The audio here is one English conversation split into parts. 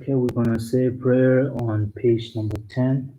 Okay, we're gonna say a prayer on page number 10.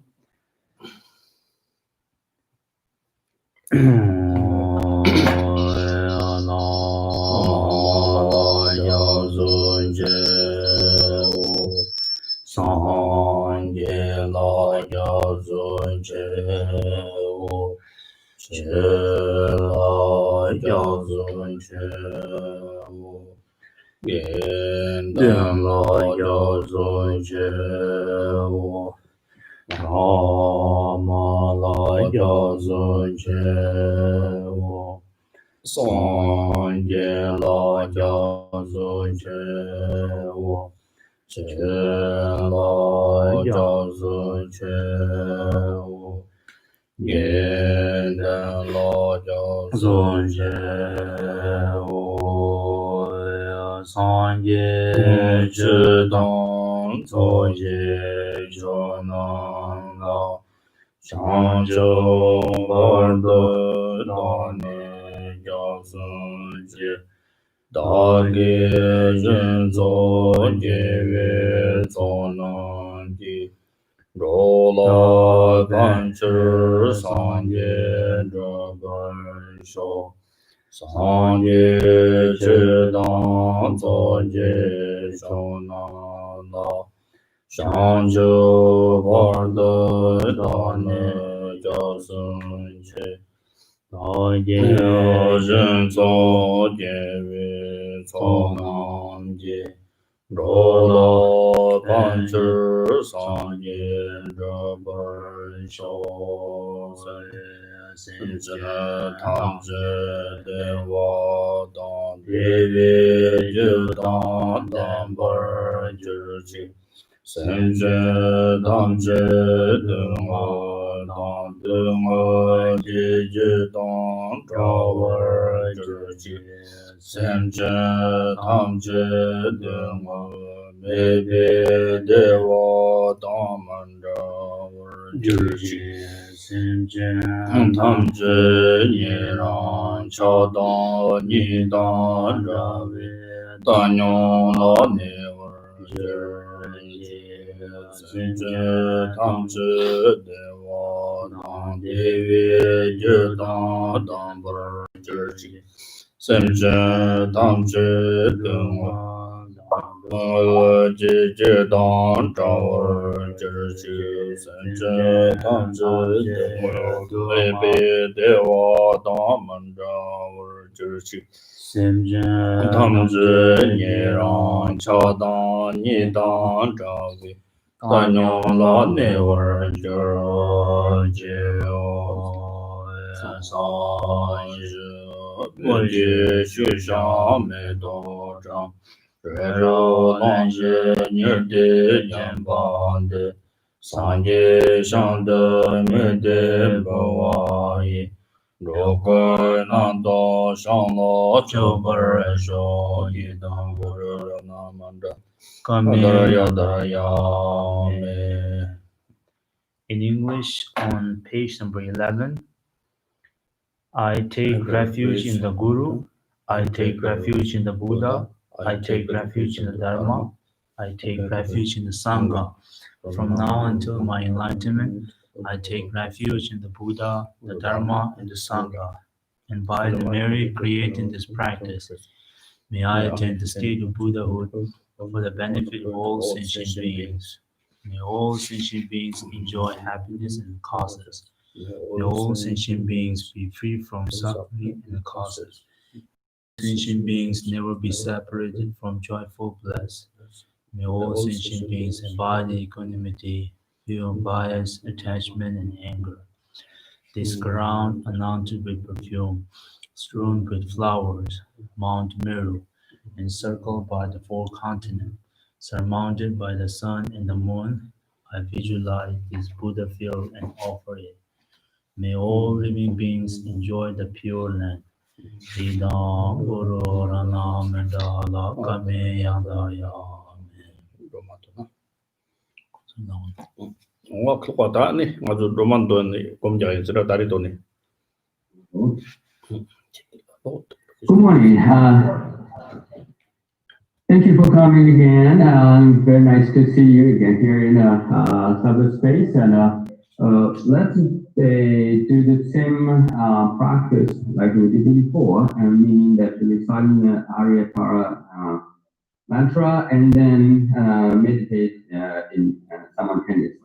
In English, on page number 11, I take refuge in the Guru, I take refuge in the Buddha, I take refuge in the Dharma, I take refuge in the Sangha. From now until my enlightenment, I take refuge in the Buddha, the Dharma, and the Sangha. And by the merit creating this practice, may I attain the state of Buddhahood for the benefit of all sentient beings. May all sentient beings enjoy happiness and causes. May all sentient beings be free from suffering and causes. Sentient beings never be separated from joyful bliss. May all sentient beings embody equanimity, beyond bias, attachment, and anger. They surround Ananta with perfume, strewn with flowers, Mount Meru, encircled by the four continents, surmounted by the sun and the moon. I visualize this Buddha field and offer it. May all living beings enjoy the pure land. Idam Guru Rana Medala Kame Yandaya. Nga khluqa ta ni nga zu roman do ni komja in sira dari do ni. Good morning. Thank you for coming again. Very nice to see you again here in cyberspace. And let's do the same practice like we did before, and meaning that reciting the Aryapara mantra and then meditate in simultaneously.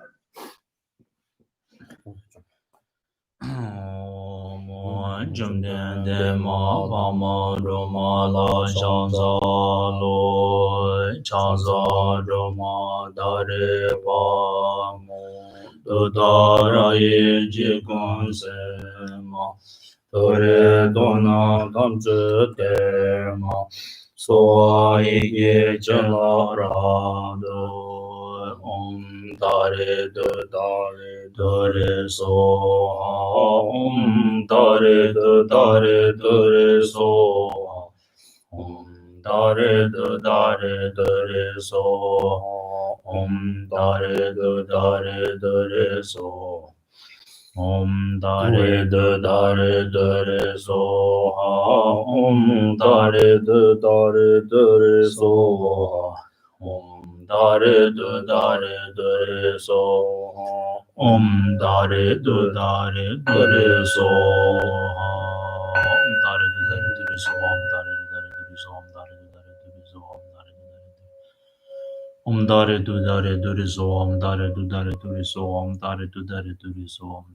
Jum den de ma pa ma do ma la shan za lo chan za do ma da re pa mo do da ra ye ji gun se ma do re do na tam zhe de ma so ye ye chen la ra do om da re do re so om da re so om da re so om da re so om da re so om da re so om so om so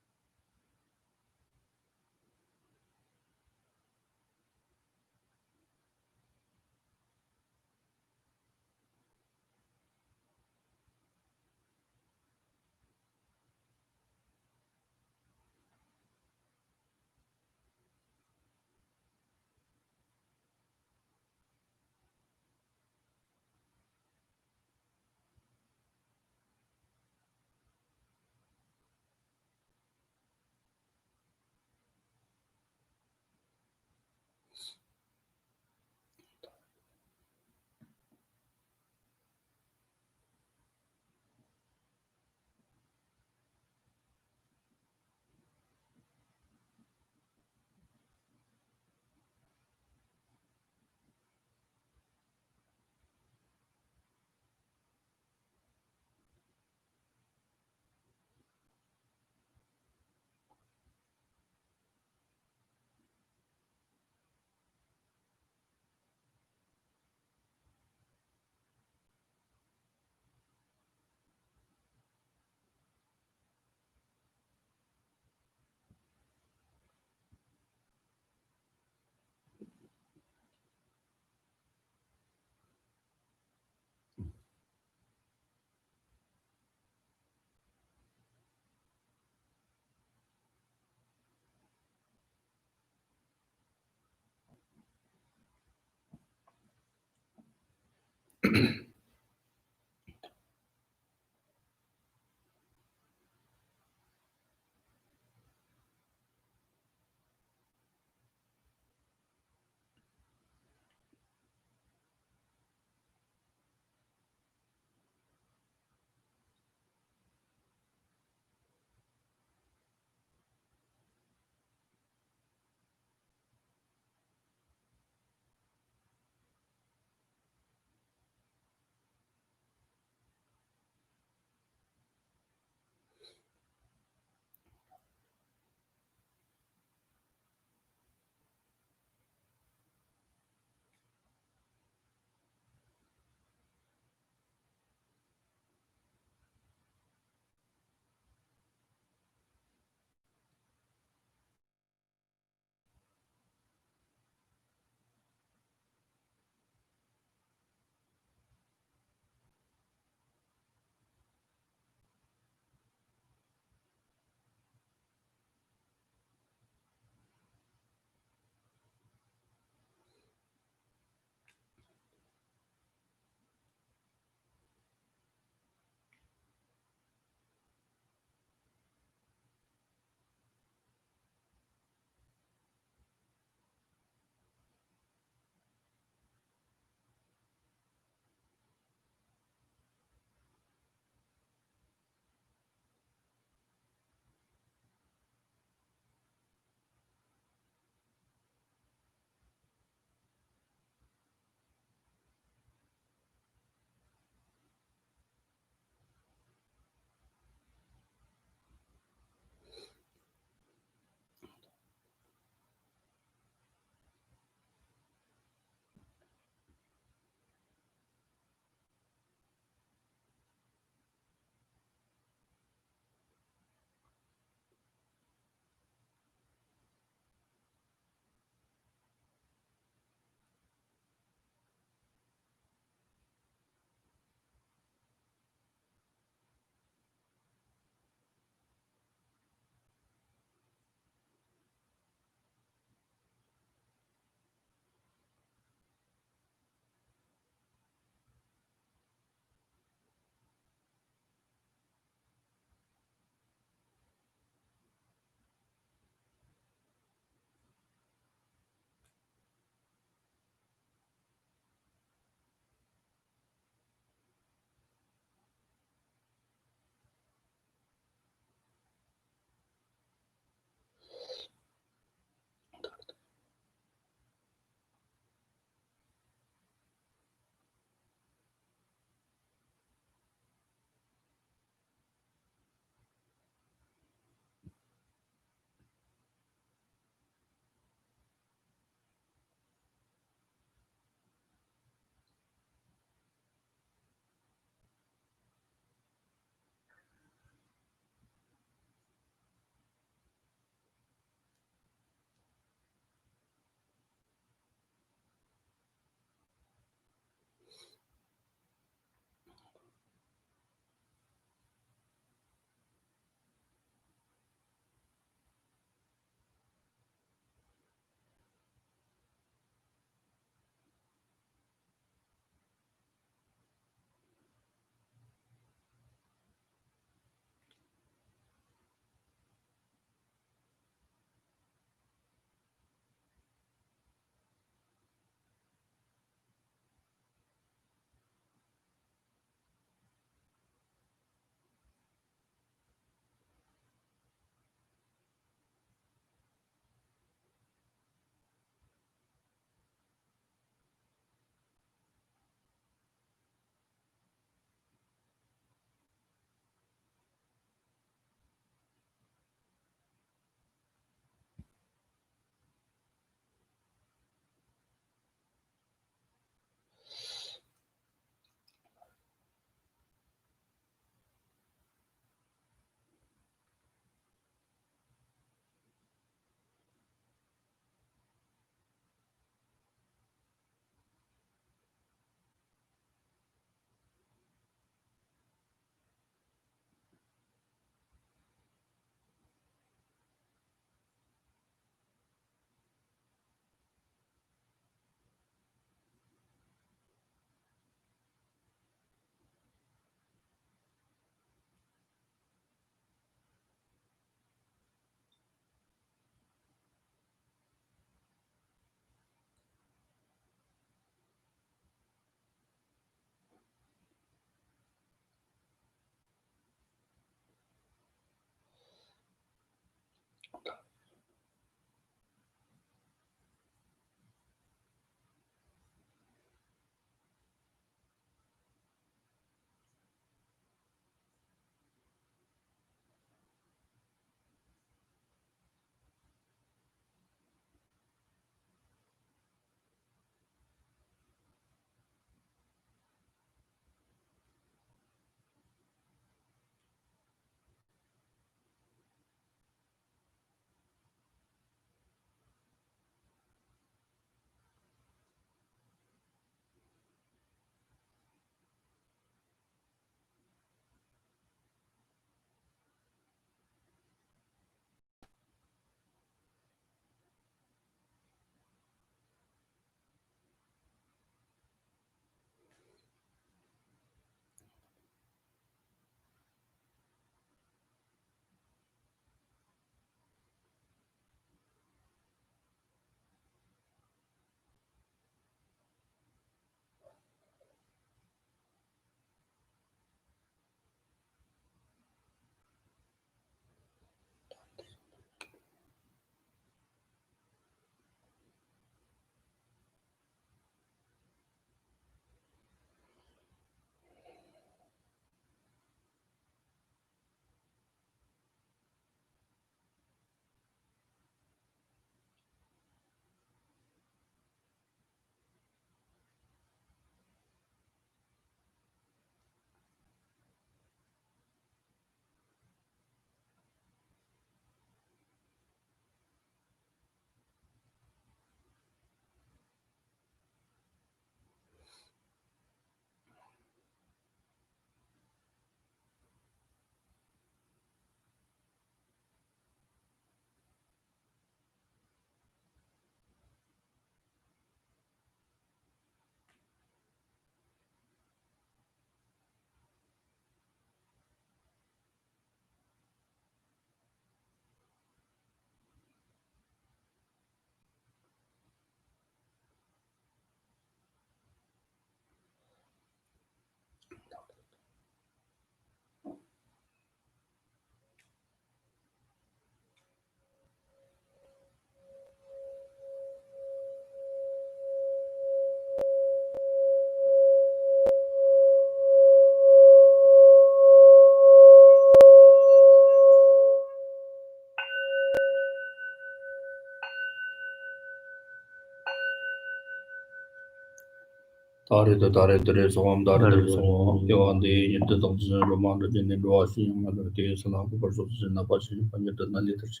다리도 다리들의 소음 다리들의 소음 요한데 인도 동지 로만도 진의 로아시 영마도 대해서나 벌써 지나 빠지 반여도 날리듯이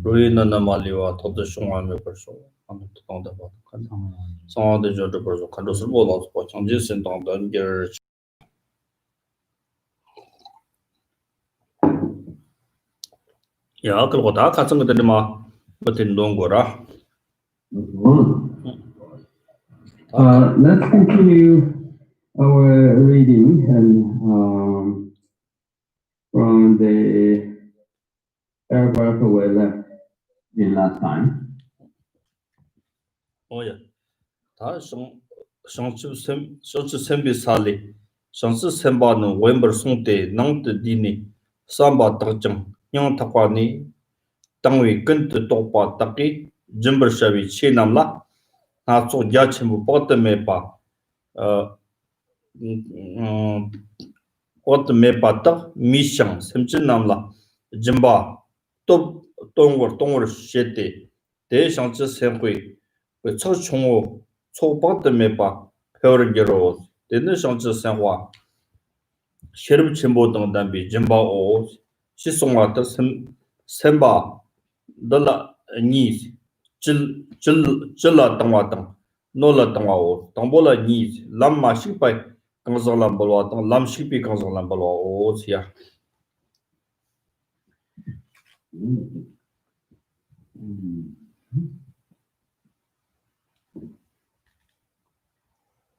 로이나나 말리와 더더 숑하며 벌써 아무 뜻도 봐 상황도 저도 벌써 간도스 몰아서 장지 선동도 연결 야 그리고 다 같은 것들이 막 버튼 놓은 거라 Let's continue our reading and from the paragraph we left in last time. 야 다 상츠 셈비 살리 상츠 셈바는 웬버 송때 낭트 디니 삼바 딱정 냥 탁과니 땅위 근트 똑바 딱기 짐버샤비 치남라 나초 야침부 버트메바 버트메바 딱 미샹 셈진남라 짐바 또 동월 셰테 대상츠 셈괴 초 총호 초버트메바 표르게로 되는 상츠 생화 셰르브 침보 등 담비 짐바오 시송와 셈바 달라 니 질라 당와 당 노라 당와오 당보라 니 람마 식바이 강정람 볼와 당 람식비 강정람 볼와 오지야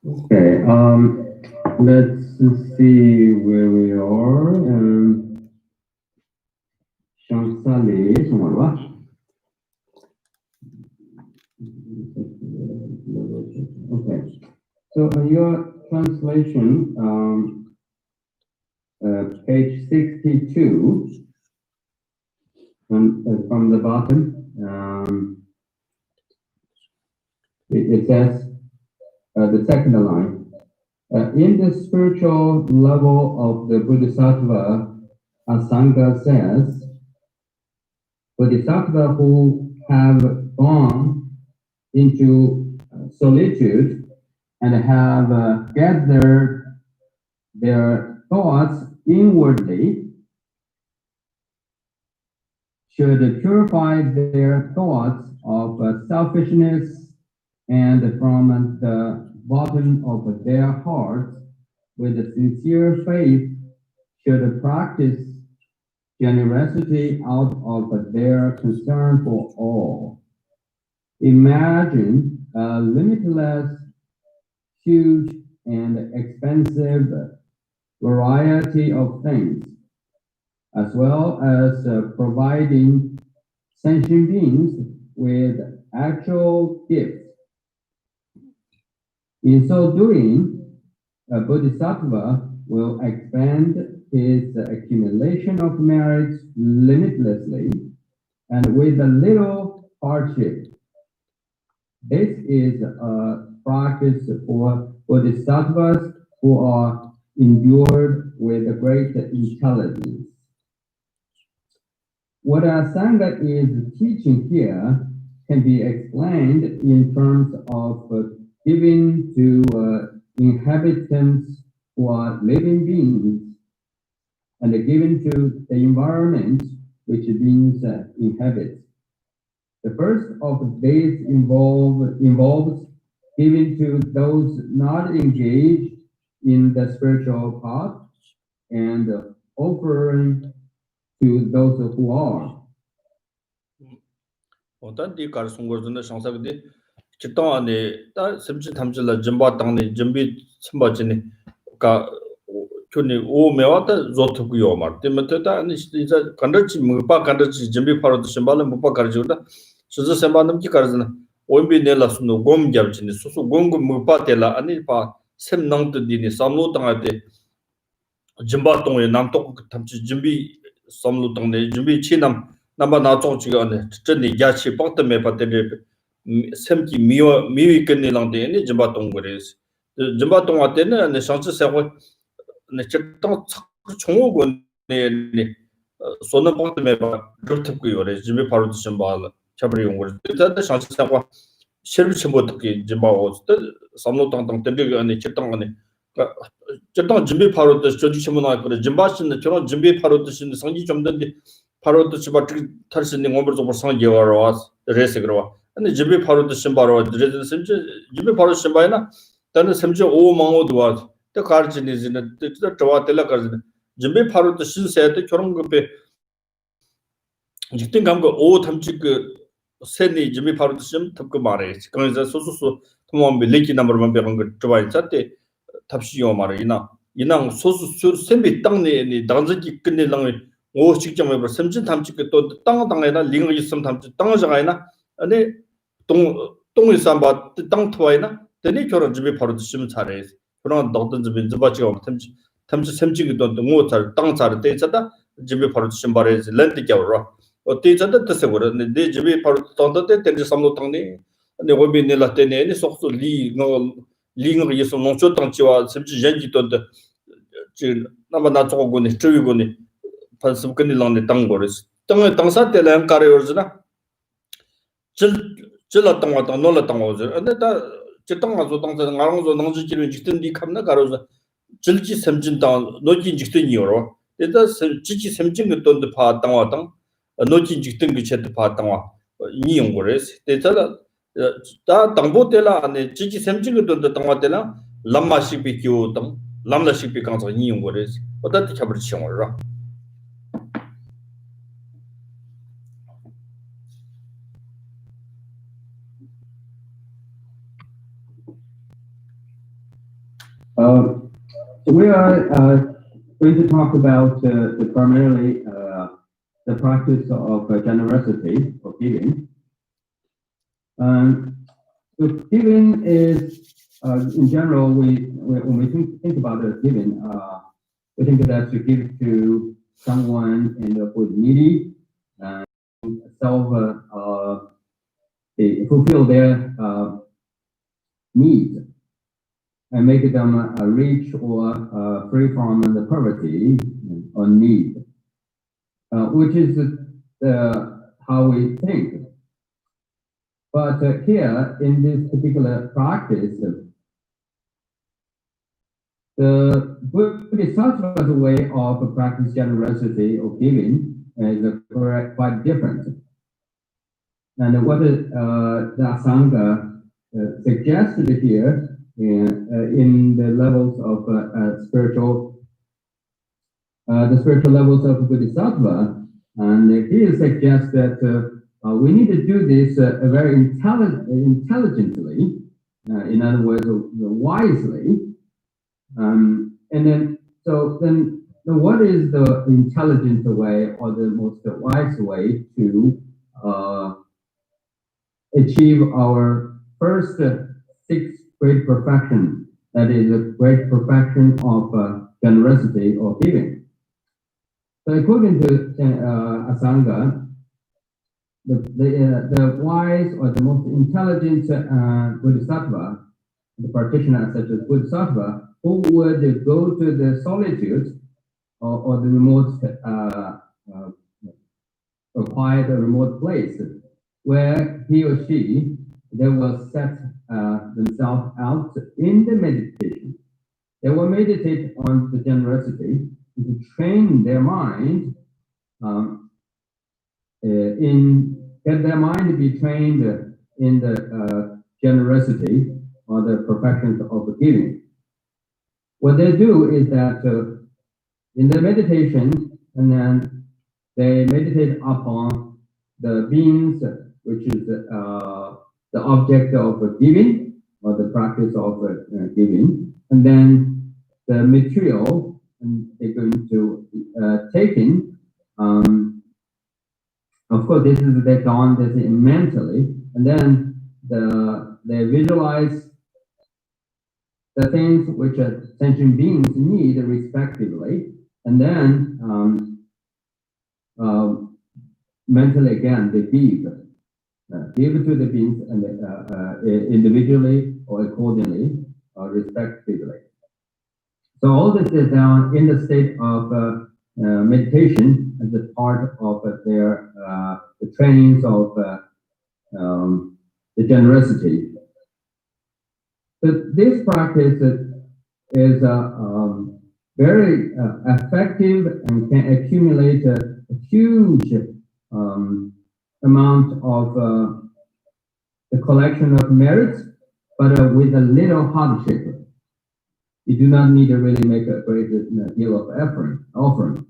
Okay, let's see where we are. Chancellor, okay, so in your translation, page 62, from the bottom, it says, the second line, in the spiritual level of the Bodhisattva, Asanga says, Bodhisattva who have gone into solitude and have gathered their thoughts inwardly should purify their thoughts of selfishness and from the bottom of their hearts with a sincere faith should practice generosity out of their concern for all. Imagine a limitless, huge, and expensive variety of things, as well as providing sentient beings with actual gifts. In so doing, a bodhisattva will expand his accumulation of merits limitlessly and with a little hardship. This is a practice for bodhisattvas who are endued with great intelligence. What Asanga is teaching here can be explained in terms of giving to inhabitants who are living beings and given to the environment which beings inhabit. The first of these involves giving to those not engaged in the spiritual path and offering to those who are. 어떤디 가르송거든데 상사근데 기타 안에 다 심지 탐질라 짐바 땅네 짐비 첨바지니 가 교니 오메와다 조트고요 말 때문에다 아니 진짜 간다지 뭐바 간다지 짐비 파로도 심발은 뭐바 가르지다 수저 sembaным ki 가르잖아 오임비 내라스노 곰 잡지니 수수 곰고 뭐바 때라 아니 바 셈낭도 디니 삼로 땅한테 짐바 동에 남쪽 탐지 짐비 삼로 땅네 짐비 치남 남바 나쪽지가 안에真的 야치 빡때메 바때레 샘기 미위 끝내랑데 네 짐바 동거레스 짐바 동한테는 네 상처 세고 네 적당 총호군네 손은 빡때메 바 그렇다고 요래 짐비 바로 드신 바 잡으려고 그래. 일단 상처 세고 service 못게 지마고 삼로당당 때리가 아니 직당하네 직당 준비 바로 또 저주시문화 그래 짐바스는 저런 준비 바로 뜻인데 성지 좀 된데 바로 뜻이 맞게 탈수 있는 건물 좀 상기 와서 레스 그러와 근데 준비 바로 뜻인 바로 레스 준비 바로 심바이나 다른 심지 5만원도 와 또 가르치니지는 또 좋아들라 가르치는 준비 바로 뜻인 세트 저런 것에 직등 감고 오 탐지 그 세니 준비 바로 뜻은 탑고 말해 그래서 소소소 통원 밀리기 넘버만 배운 거 좋아해 때 탑시요 말이나 이낭 소수 셈비 땅내니 당지기 끝내랑 오 직점에 버 섬진 탐지게 또 땅에다 링을 있음 탐지 땅어자가이나 아니 동을 삼바 땅 토와이나 되니 결혼 집에 바로 드시면 잘해 그런 어떤 집에 집아지가 탐지 셈지기 또 뭐잘 땅잘 때잖아 집에 바로 드시면 말해 렌트 겨울어 어때잖아 뜻에 그래 내 집에 바로 땅도 때 삼로 땅네 아니 오비네 라테네 속소 링을 예서 농촌 땅지와甚至人도 지금 나만 나쪽고네 저기고네 반습 끝내랑네 땅고르스 땅에 땅사 때랑 가려르잖아 질라 땅와 땅 놀라 땅오죠 근데 다 저땅가서 땅사 나랑서 농지기를 직든디 감나 가려서 질지 섬진 땅 노진 직든이요 일단 지지 섬진 것도 파 땅와 땅 노진 직든 그 채도 파 땅와 이용고레스 대자라 다 당보 때라 안에 지지 샘진 것도 당와 때라 람마식 비교 당 람라식 비강서 이용 거래서 어떻게 잡을 치용을라 We are going to talk about primarily the practice of generosity or giving. So giving is, in general, when we think about giving, we think that to give to someone who is needy and fulfill their needs and make them rich or free from the poverty or need, which is how we think. But here, in this particular practice, the Bodhisattva's way of practice generosity or giving is quite different. And what the Asanga suggested here in the levels of the spiritual levels of Bodhisattva, and he suggests that we need to do this very intelligently, in other words, wisely. And then what is the intelligent way or the most wise way to achieve our first 6 great perfection? That is a great perfection of generosity or giving. So according to Asanga, the wise or the most intelligent Bodhisattva, the practitioner such as Bodhisattva, who would go to the solitude or the remote, or quiet or remote place, where he or she, they will set themselves out in the meditation. They will meditate on the generosity to train their mind get their mind to be trained in the generosity or the perfections of giving. What they do is that in the meditation, and then they meditate upon the beings, which is the object of giving or the practice of giving, and then the material, and they're going to take in. Of course, this is done mentally, and then they visualize the things which sentient beings need respectively, and then mentally again they give to the beings and individually or accordingly or respectively. So all this is done in the state of meditation as a part of their the trainings of the generosity. So this practice is very effective and can accumulate a huge amount of the collection of merits, but with a little hardship. You do not need to really make a great deal of offering.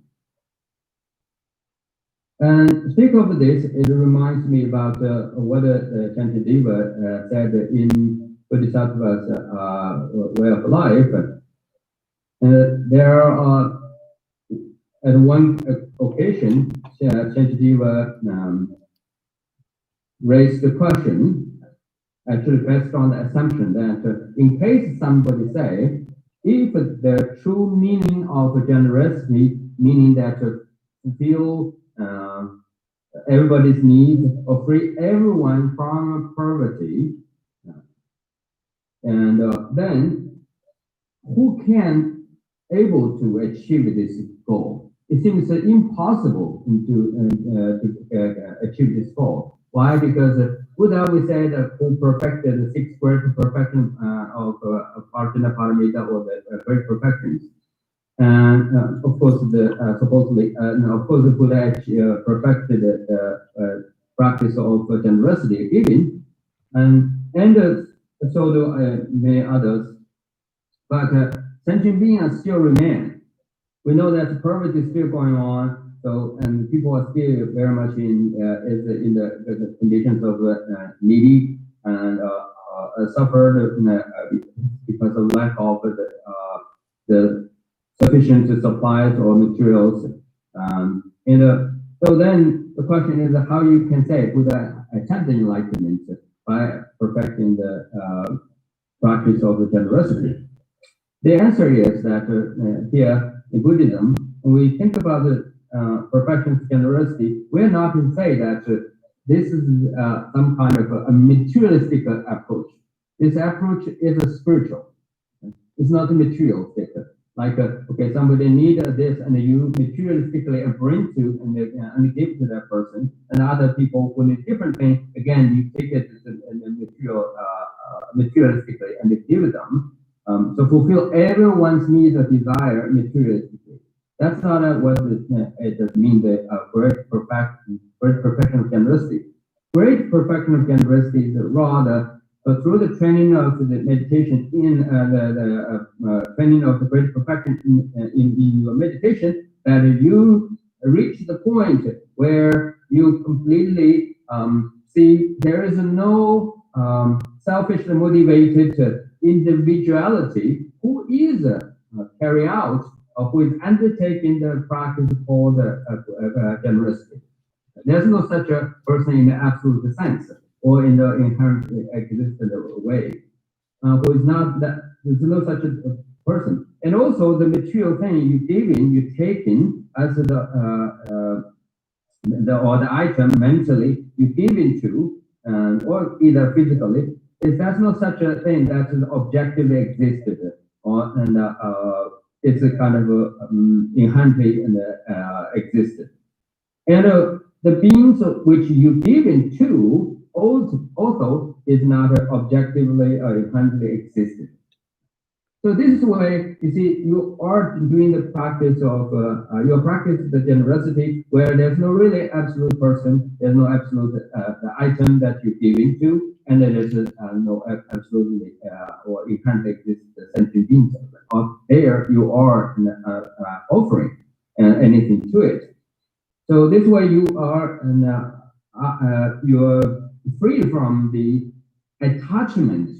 And speak of this, it reminds me about what Shantideva said in Bodhisattva's way of life. There are, at one occasion, Shantideva raised the question, actually based on the assumption that in case somebody say, if the true meaning of generosity, meaning that fulfill everybody's need or free everyone from poverty, and then who can able to achieve this goal? It seems impossible to achieve this goal. Why? Because Buddha, we said, who perfected the 6 great perfection of Prajna Paramita, or the great perfections. And of course, supposedly, of course, the Buddha perfected the practice of generosity giving, and so do many others. But sentient beings still remain. We know that poverty is still going on, so and people are still very much in the conditions of needy and suffered because of lack of the sufficient supplies or materials. So then the question is how you can say Buddha attained enlightenment by perfecting the practice of generosity. The answer is that here in Buddhism, when we think about the perfection of generosity, we're not to say that this is some kind of a materialistic approach. This approach is a spiritual. It's not a materialistic. Like, okay, somebody needs this, and you materialistically bring to and give to that person, and other people who need different things, again, you take it materialistically and give them. So fulfill everyone's need or desire materialistically. That's not what it does mean, the great perfection of generosity. Great perfection of generosity is rather through the training of the meditation in the training of the great perfection in your meditation, that you reach the point where you completely see there is no selfishly motivated individuality who is carry out or who is undertaking the practice called generosity. There's no such a person in the absolute sense or in the inherently existent way who is not that. There's no such a person. And also the material thing you giving, you taking as the item mentally you give into, or either physically, is that's not such a thing that is objectively existed, or it's a kind of inherently existed. And the beings which you give into also is not objectively or inherently existed. So this is why you see you are doing the practice of your practice the generosity, where there's no really absolute person, there's no absolute the item that you give into, and then there's no absolutely or inherently exist the sentient beings. There you are offering anything to it. So this way you are you're free from the attachment.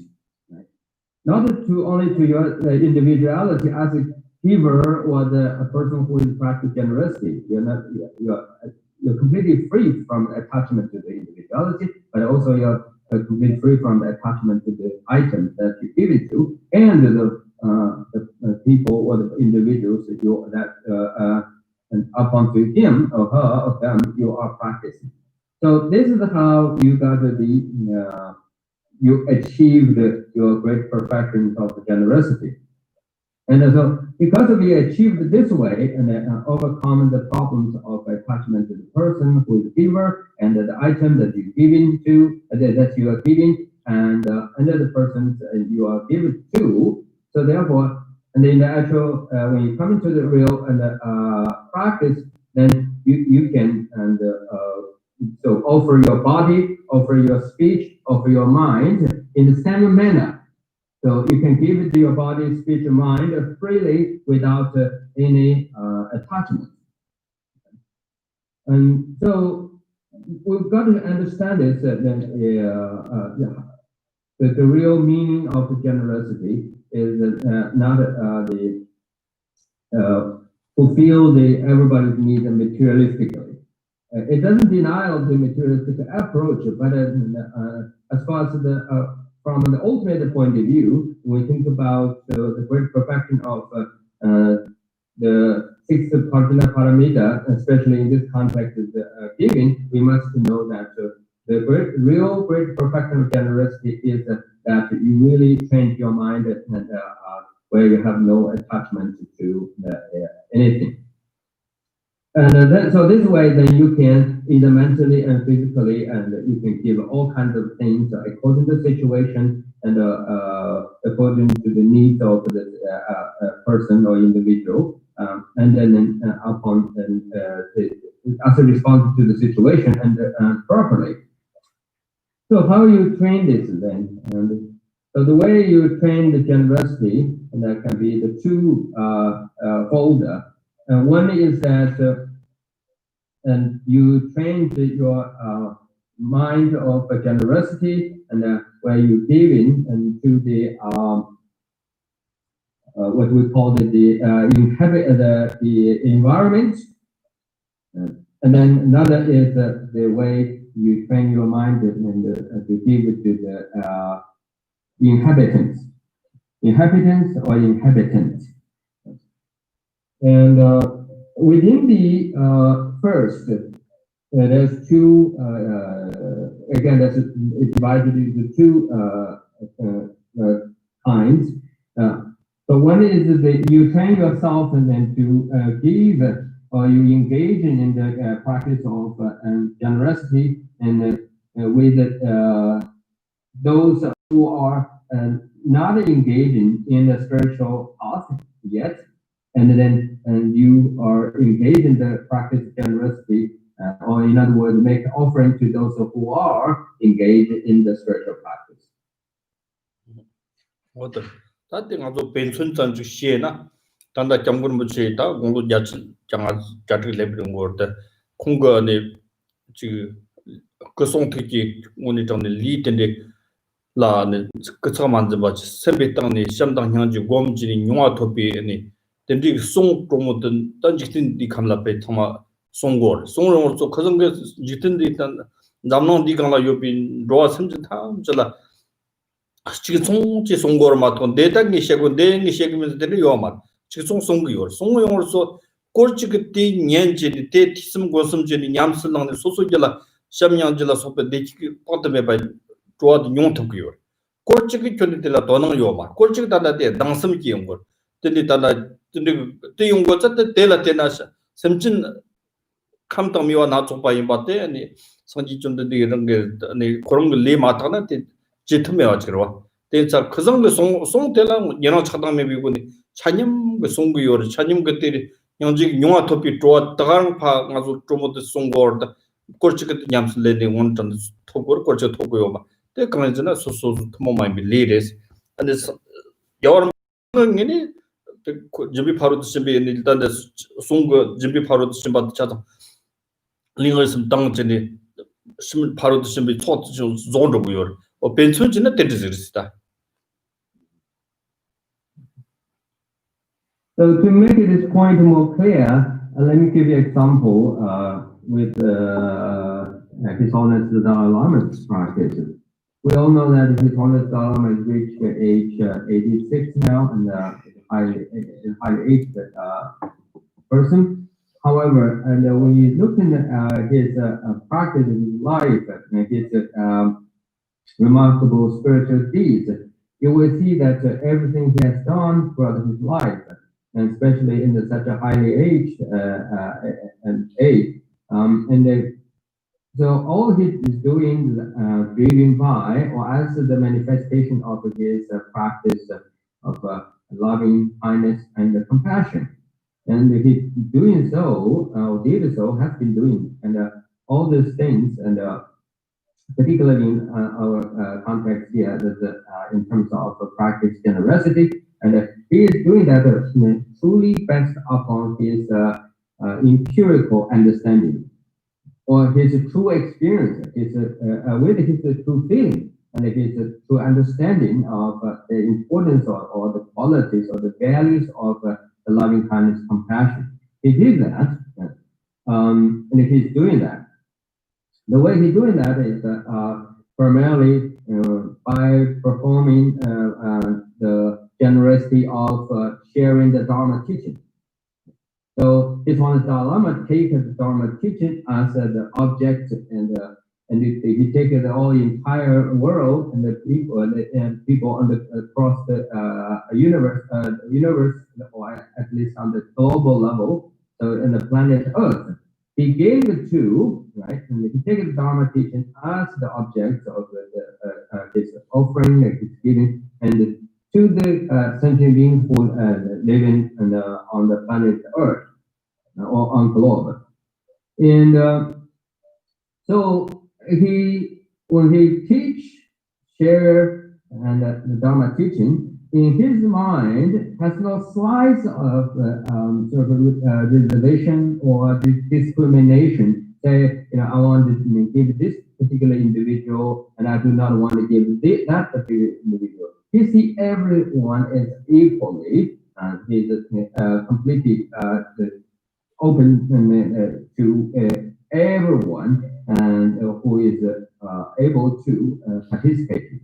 Not only to your individuality as a giver or a person who is practicing generosity. You're completely free from attachment to the individuality, but also you're completely free from the attachment to the items that you give it to, and the people or the individuals and up onto him or her or them you are practicing. So this is how you got to be. You achieved your great perfection of generosity. And so because we achieved this way and overcome the problems of attachment to the person who is the giver and the item that you're giving to, that you are giving, and the person you are giving to. So therefore, and in the actual, when you come into the real and practice, then you can so offer your body, offer your speech, offer your mind in the same manner. So you can give it to your body, speech, and mind freely without any attachment. And so we've got to understand this, that the real meaning of generosity is not the fulfill everybody's needs materialistically. It doesn't deny of the materialistic approach, but as far as from the ultimate point of view, when we think about the great perfection of the sixth cardinal paramita, especially in this context of giving, we must know that the real great perfection of generosity is that you really change your mind and where you have no attachment to anything. And so this way, then you can either mentally and physically, and you can give all kinds of things according to the situation and according to the needs of the person or individual, and then upon as a response to the situation and properly. So how you train this then? And so the way you train the generosity, and that can be the two folder. One is that and you train your mind of generosity, and where you give in and to the what we call the environment, and then another is the way you train your mind and to give it to the inhabitants or inhabitants. And within the first, there's two, again, it's divided into two kinds. So one is that you train yourself and then to give, or you engage in the practice of generosity and with those who are not engaging in the spiritual path yet, and you are engaged in the practice of generosity, or in other words, make offering to those who are engaged in the spiritual practice. What that thing also pension to share na tanda jamgun buche ta gongo jach janga jatri level ngor konga ne chi kusong thiki ngoni tang ne li tende la ne kutsaman zba sembe tang ne shamdang hyangji gomji ni nywa thopi ne tende song promoten tan jitin di khamla pe thama songgor songrong so khazang ge jitin di tan jamnong di kangla yobin ro samjin tham chala 지금 송지 송고를 맡고 내당이 시고 내니 시기면서 되는 요만 지금 송고요 송고용으로서 꼴찌 그때 년지 때 티슴 고슴지니 냠슬랑의 소소질라 샴냥질라 소페 데키 콘트메 바 좋아도 용토고요 꼴찌 그 견들라 도는 요만 꼴찌 달라데 당섬 기용 거 근데 달라 근데 때 용거 쳤다 때라 때나서 섬진 감당미와 나쪽바인 바때 아니 성지 좀 이런 게 아니 그런 걸리 마타나 지트메 와지로 대자 그 정도 송텔랑 연어 차당메 비고니 차님 그 송구요 차님 그때 영직 용화 토피 좋았다가 파 가서 좀도 송고르다 꼴찌 그때 냠슬레데 원턴 토고 꼴찌 토고요 막 대강에서나 소소 토모마이 빌리레스 and this 여러 명이 준비 바로 드시면 일단 송고 준비 바로 드시면 받자 링을 땅전에 심 바로 드시면 초 존로고요 벤츠는 되지르시다. So to make this point more clear, let me give you an example with His Holiness the Dalai Lama's practice. We all know that His Holiness Dalai Lama has reached age 86 now, and highly aged person. However, and when you look in his practice in his life, his remarkable spiritual deeds, you will see that everything he has done throughout his life, and especially in such a highly aged age, so all he is doing, driven by, or as the manifestation of his practice of loving kindness and compassion. And he doing so, did so, has been doing, and all these things, and particularly in our context here, that in terms of practice generosity, and he is doing that truly based upon his empirical understanding, or his true experience, with his true feeling, and his true understanding of the importance or the qualities or the values of the loving kindness, compassion. He did that, and he's doing that. The way he's doing that is primarily by performing the generosity of sharing the Dharma teaching. So His Holiness Dalai Lama takes the Dharma teaching as the object, and he takes the whole entire world and the people across the universe, or at least on the global level, so in the planet Earth. He gave it to, right, and he takes the Dharma teaching as the object of his offering, his giving, and to the sentient beings who living on the planet Earth or on globe. And so when he share, and the Dharma teaching, in his mind has no slice of sort of reservation or discrimination. Say, I want to give this particular individual, and I do not want to give that particular individual. He sees everyone as equally, and he's completely open to everyone, and who is able to participate.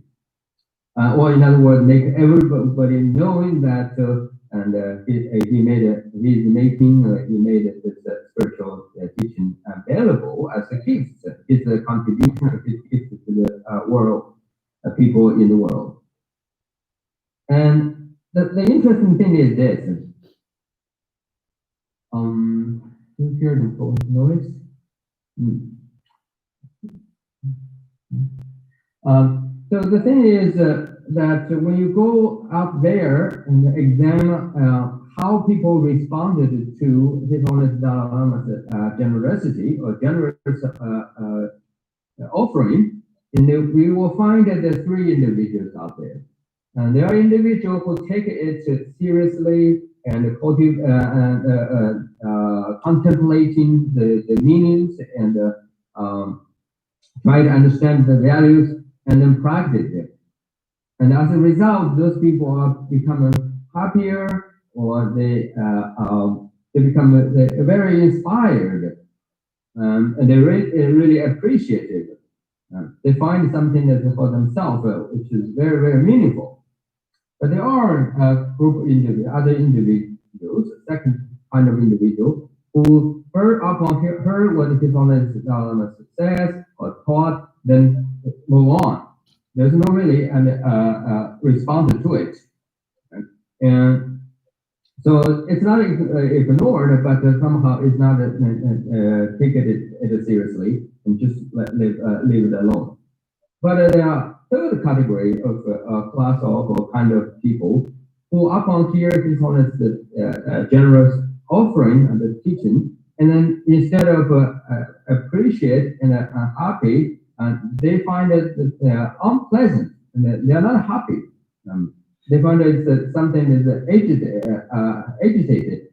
Or in other words, make everybody knowing that, and he made this spiritual teaching available as a gift. It's a contribution of his gift to the world, people in the world. And the interesting thing is this. You hear the noise? So the thing is that when you go out there and examine how people responded to His Holiness Dalai Lama's generosity or generous offering, and we will find that there are three individuals out there. And there are individuals who take it seriously and contemplating the meanings and try to understand the values and then practice it. And as a result, those people are becoming happier, or they become very inspired, and they really appreciate it. They find something that for themselves, which is very, very meaningful. But there are other individuals, second kind of individual, who heard what His Holiness Dalai Lama says or taught, then move on. There's no really response to it, and so it's not ignored, but somehow it's not taken it seriously and just leave it alone. But there are third category of class of or kind of people who, upon hearing His Holiness generous offering and the teaching, and then instead of appreciate and happy, they find it unpleasant, and they're not happy. They find it's something is agitated.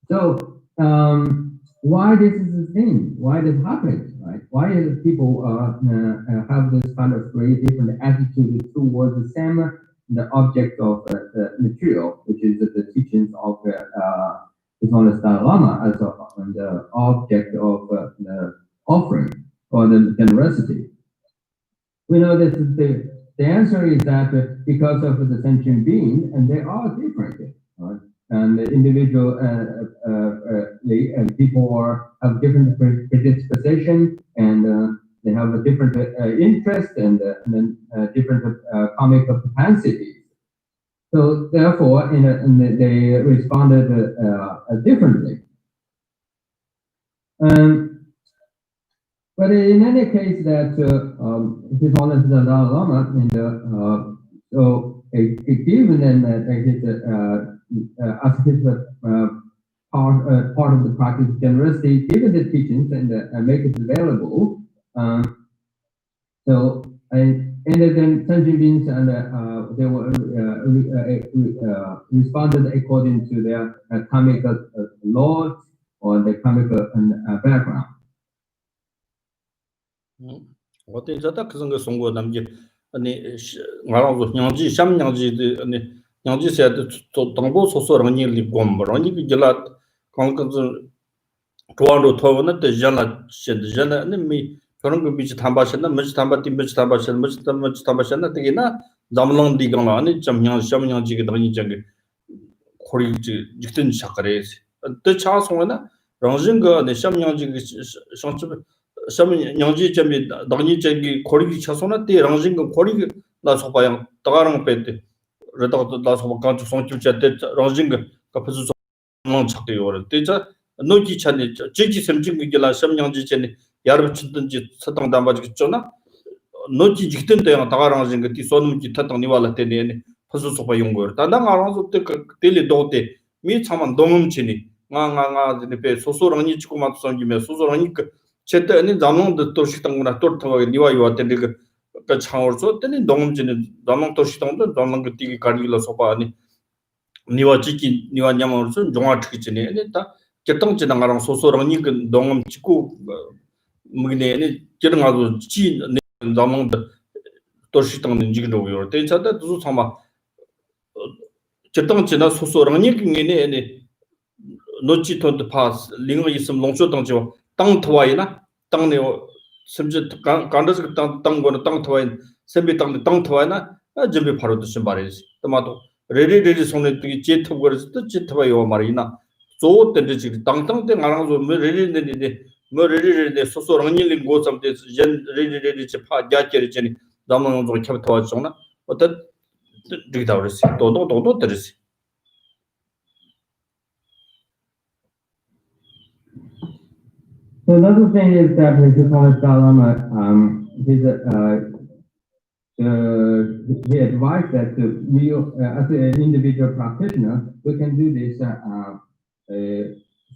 So why this is the thing? Why this happens? Right? Why is people have this kind of very different attitude towards the same the object of the material, which is the teachings of His Holiness Dalai Lama as the object of the offering or the generosity? We know that the answer is that because of the sentient being, and they are different, right? And the individual people have different predisposition, and they have a different interest and different karmic propensities. So therefore, they responded differently. But in any case, that His Holiness the Dalai Lama, so given them as his part of the practice of generosity, given the teachings and make it available. So and then Sanjay beings and they were responded according to their karmic laws or the karmic background. 어때 저다 그런 거 송고 남지 아니 말하고 냥지 샴 냥지 아니 냥지 세도 동보 소소랑 니리 곰버니 비글라 강강즈 조안도 토는 대잖아 셴잖아 아니 그런 거 비지 담바셨나 뭐지 담바티 뭐지 담바셨나 뭐지 담바셨나 되게나 잠랑 디가나 아니 참 냥지 샴 냥지가 더니 저기 코리 직든 샤카레 또 차송나 랑징가 네 샴 냥지 상처 샴 냥지 점이 더니 저기 코리 차송나 때 랑징가 코리 나 소바양 따가랑 빼때 그러다가 나 소바 간주 송치자 때 랑징가 가프스 좀 찾게 요래 때자 노지 찬이 지지 섬징기라 샴 냥지 전에 여러분 친든지 사당 담바지 있잖아 노지 직든 때랑 따가랑 그 뒤손음지 타당 니발라 때네 퍼스 소바 용거 단당 알아서 때 때리 도때 미 참만 동음치니 나나나 네 소소랑이 찍고 맞선기면 소소랑이 그 제때는 잠롱도 또 식당구나 또 타고 니와 요와 때네 그 창어서 때는 동음치는 잠롱 또 식당도 잠롱 그 띠기 가리라 소바 아니 니와 찍기 니와 냐마서 종아 찍기지네 아니다 결정 지나가랑 소소랑이 그 동음 찍고 뭐네 저런 아주 지 잠롱도 또 식당은 지기로 요 때차다 또 참아 결정 지나 소소랑이 그게네 아니 노치 톤도 파스 링어 있음 롱쇼 당죠 땅 토와이나 땅네 심지 간다스 땅 거는 땅 토와이 셈비 땅 토와이나 준비 바로 드신 말이지 또마도 레레레리 손에 뜨기 제트 거에서 또 제트 봐요 말이나 조 때데 지금 땅땅 때 말아서 뭐 레레레데 뭐 레레레데 소소랑이 고sam데 젠 레레레데 파 야케르제니 담는 좀 캡터 왔잖아 어떤 되게 다 그랬어 또도 들으시 So another thing is that His Holiness Dalai Lama, he advised that we, as an individual practitioner, we can do this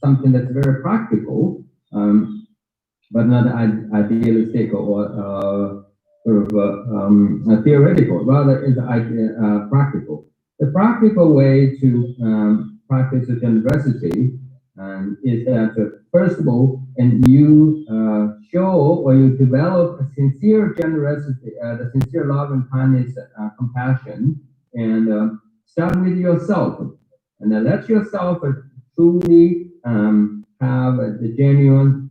something that's very practical, but not idealistic or sort of theoretical. Rather, it's practical. The practical way to practice generosity is that first of all, and you show or you develop a sincere generosity, the sincere love and kindness, compassion, and start with yourself, and then let yourself truly have the genuine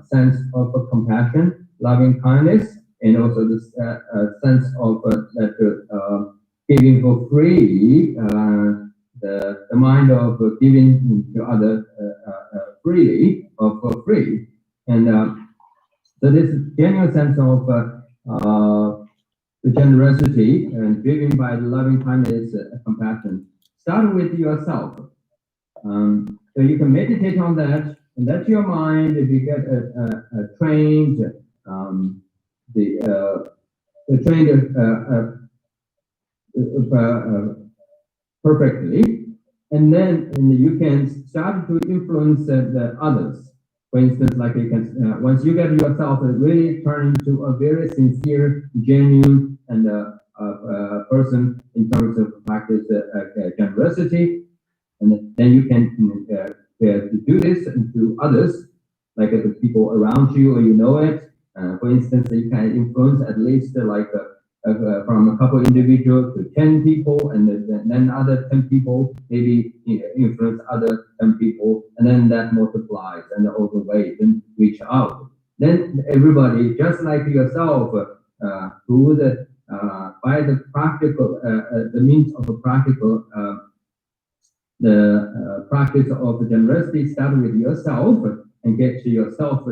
sense of compassion, loving kindness, and also this sense of that giving for free. The mind of giving to others freely or for free, and so this genuine sense of the generosity and driven by the loving kindness, compassion. Start with yourself, so you can meditate on that and let your mind, if you get trained, perfectly, and then you can start to influence the others. For instance, like you can once you get yourself really turn into a very sincere, genuine, and person in terms of practice generosity, and then you can do this to others, like the people around you, or you know it. For instance, you can influence at least from a couple individuals to 10 people, and then other 10 people maybe influence other 10 people, and then that multiplies and overweight and reach out. Then everybody, just like yourself, through the by the practical, the means of a practical, the practice of generosity, start with yourself and get to yourself,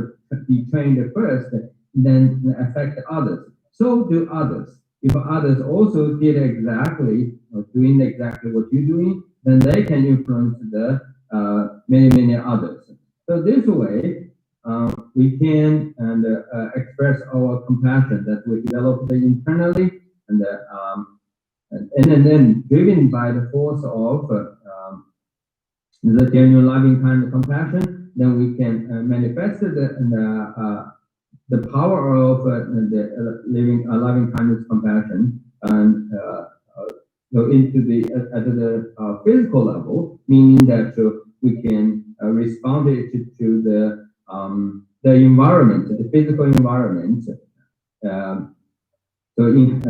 be trained first. then affect others. So do others. If others also did exactly or doing exactly what you're doing, then they can influence the many others. So this way, we can express our compassion that we developed internally, and then driven by the force of the genuine loving kind of compassion, then we can manifest the power of the living loving kindness compassion and go into the at the physical level, meaning that we can respond to the environment, the physical environment. So in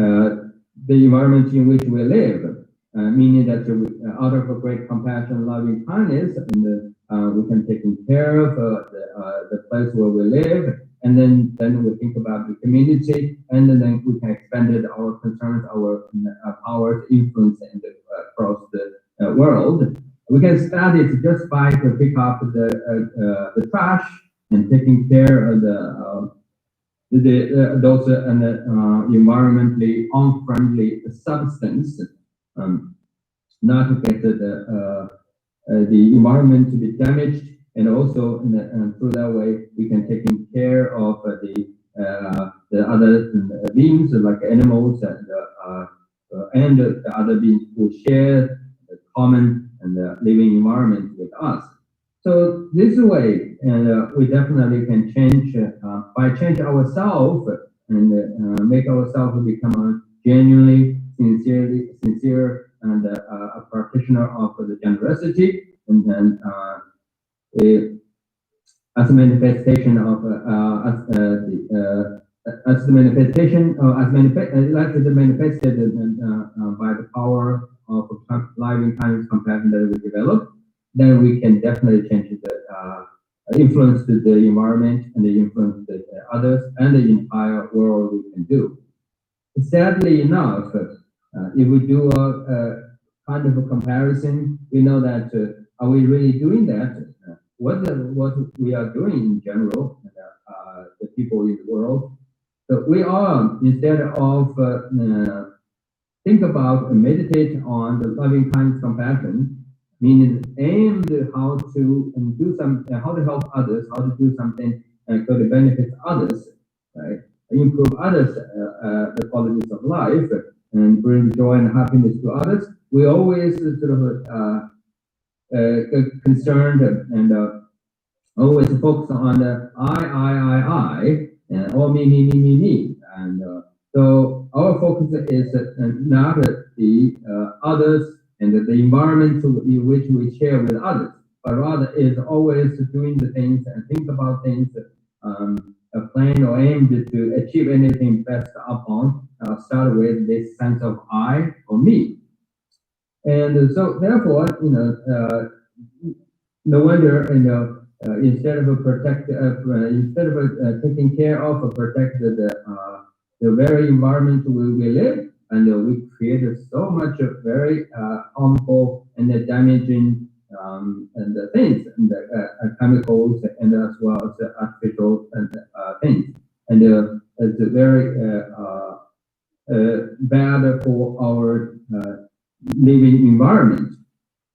the environment in which we live, meaning that out of a great compassion, loving kindness, and we can take care of the place where we live, and then we think about the community, and then we can expand our concerns, our power to influence across the world. We can start it just by to pick up the trash and taking care of those environmentally unfriendly substance, not to get the environment to be damaged, and also through that way we can take care of the other beings like animals and the other beings who share the common and living environment with us. So this way, we definitely can change by change ourselves and make ourselves become a genuinely sincere and a practitioner of the generosity, and then as a manifestation of manifested by the power of loving kindness compassion that we develop, then we can definitely change the influence the environment and the influence the others and the entire world we can do. Sadly enough, if we do a kind of a comparison, we know that are we really doing that? What we are doing in general, the people in the world. So we are, instead of think about and meditate on the loving kindness compassion, meaning aimed how to do something, how to help others, how to do something for the benefit of others, right? Improve others the qualities of life and bring joy and happiness to others. We always sort of concerned and always focus on the I, or me, and so our focus is not the others and the environment in which we share with others, but rather is always doing the things and think about things, plan or aim to achieve anything best upon, start with this sense of I or me. And so therefore, no wonder, instead of taking care of or protect the very environment we live, and we created so much of very harmful and damaging and things, and chemicals, and as well as artificial things, and it's very bad for our living environment.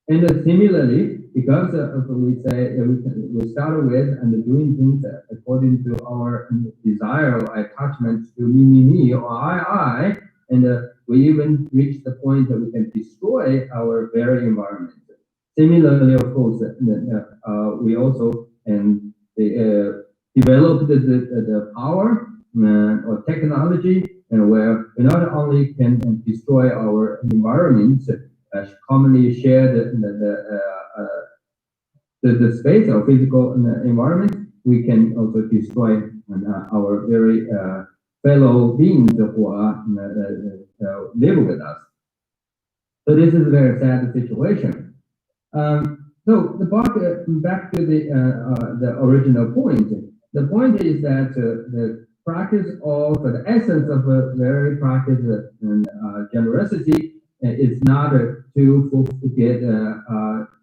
And similarly, because we say we started with and doing things according to our desire or attachment to me, or I, and we even reach the point that we can destroy our very environment. Similarly, of course, we also developed the power or technology, and where we not only can destroy our environment, commonly share the space or physical environment, we can also destroy our very fellow beings who are live with us. So this is a very sad situation. So back to the original point. The point is that the practice of the essence of a very practice generosity is not to get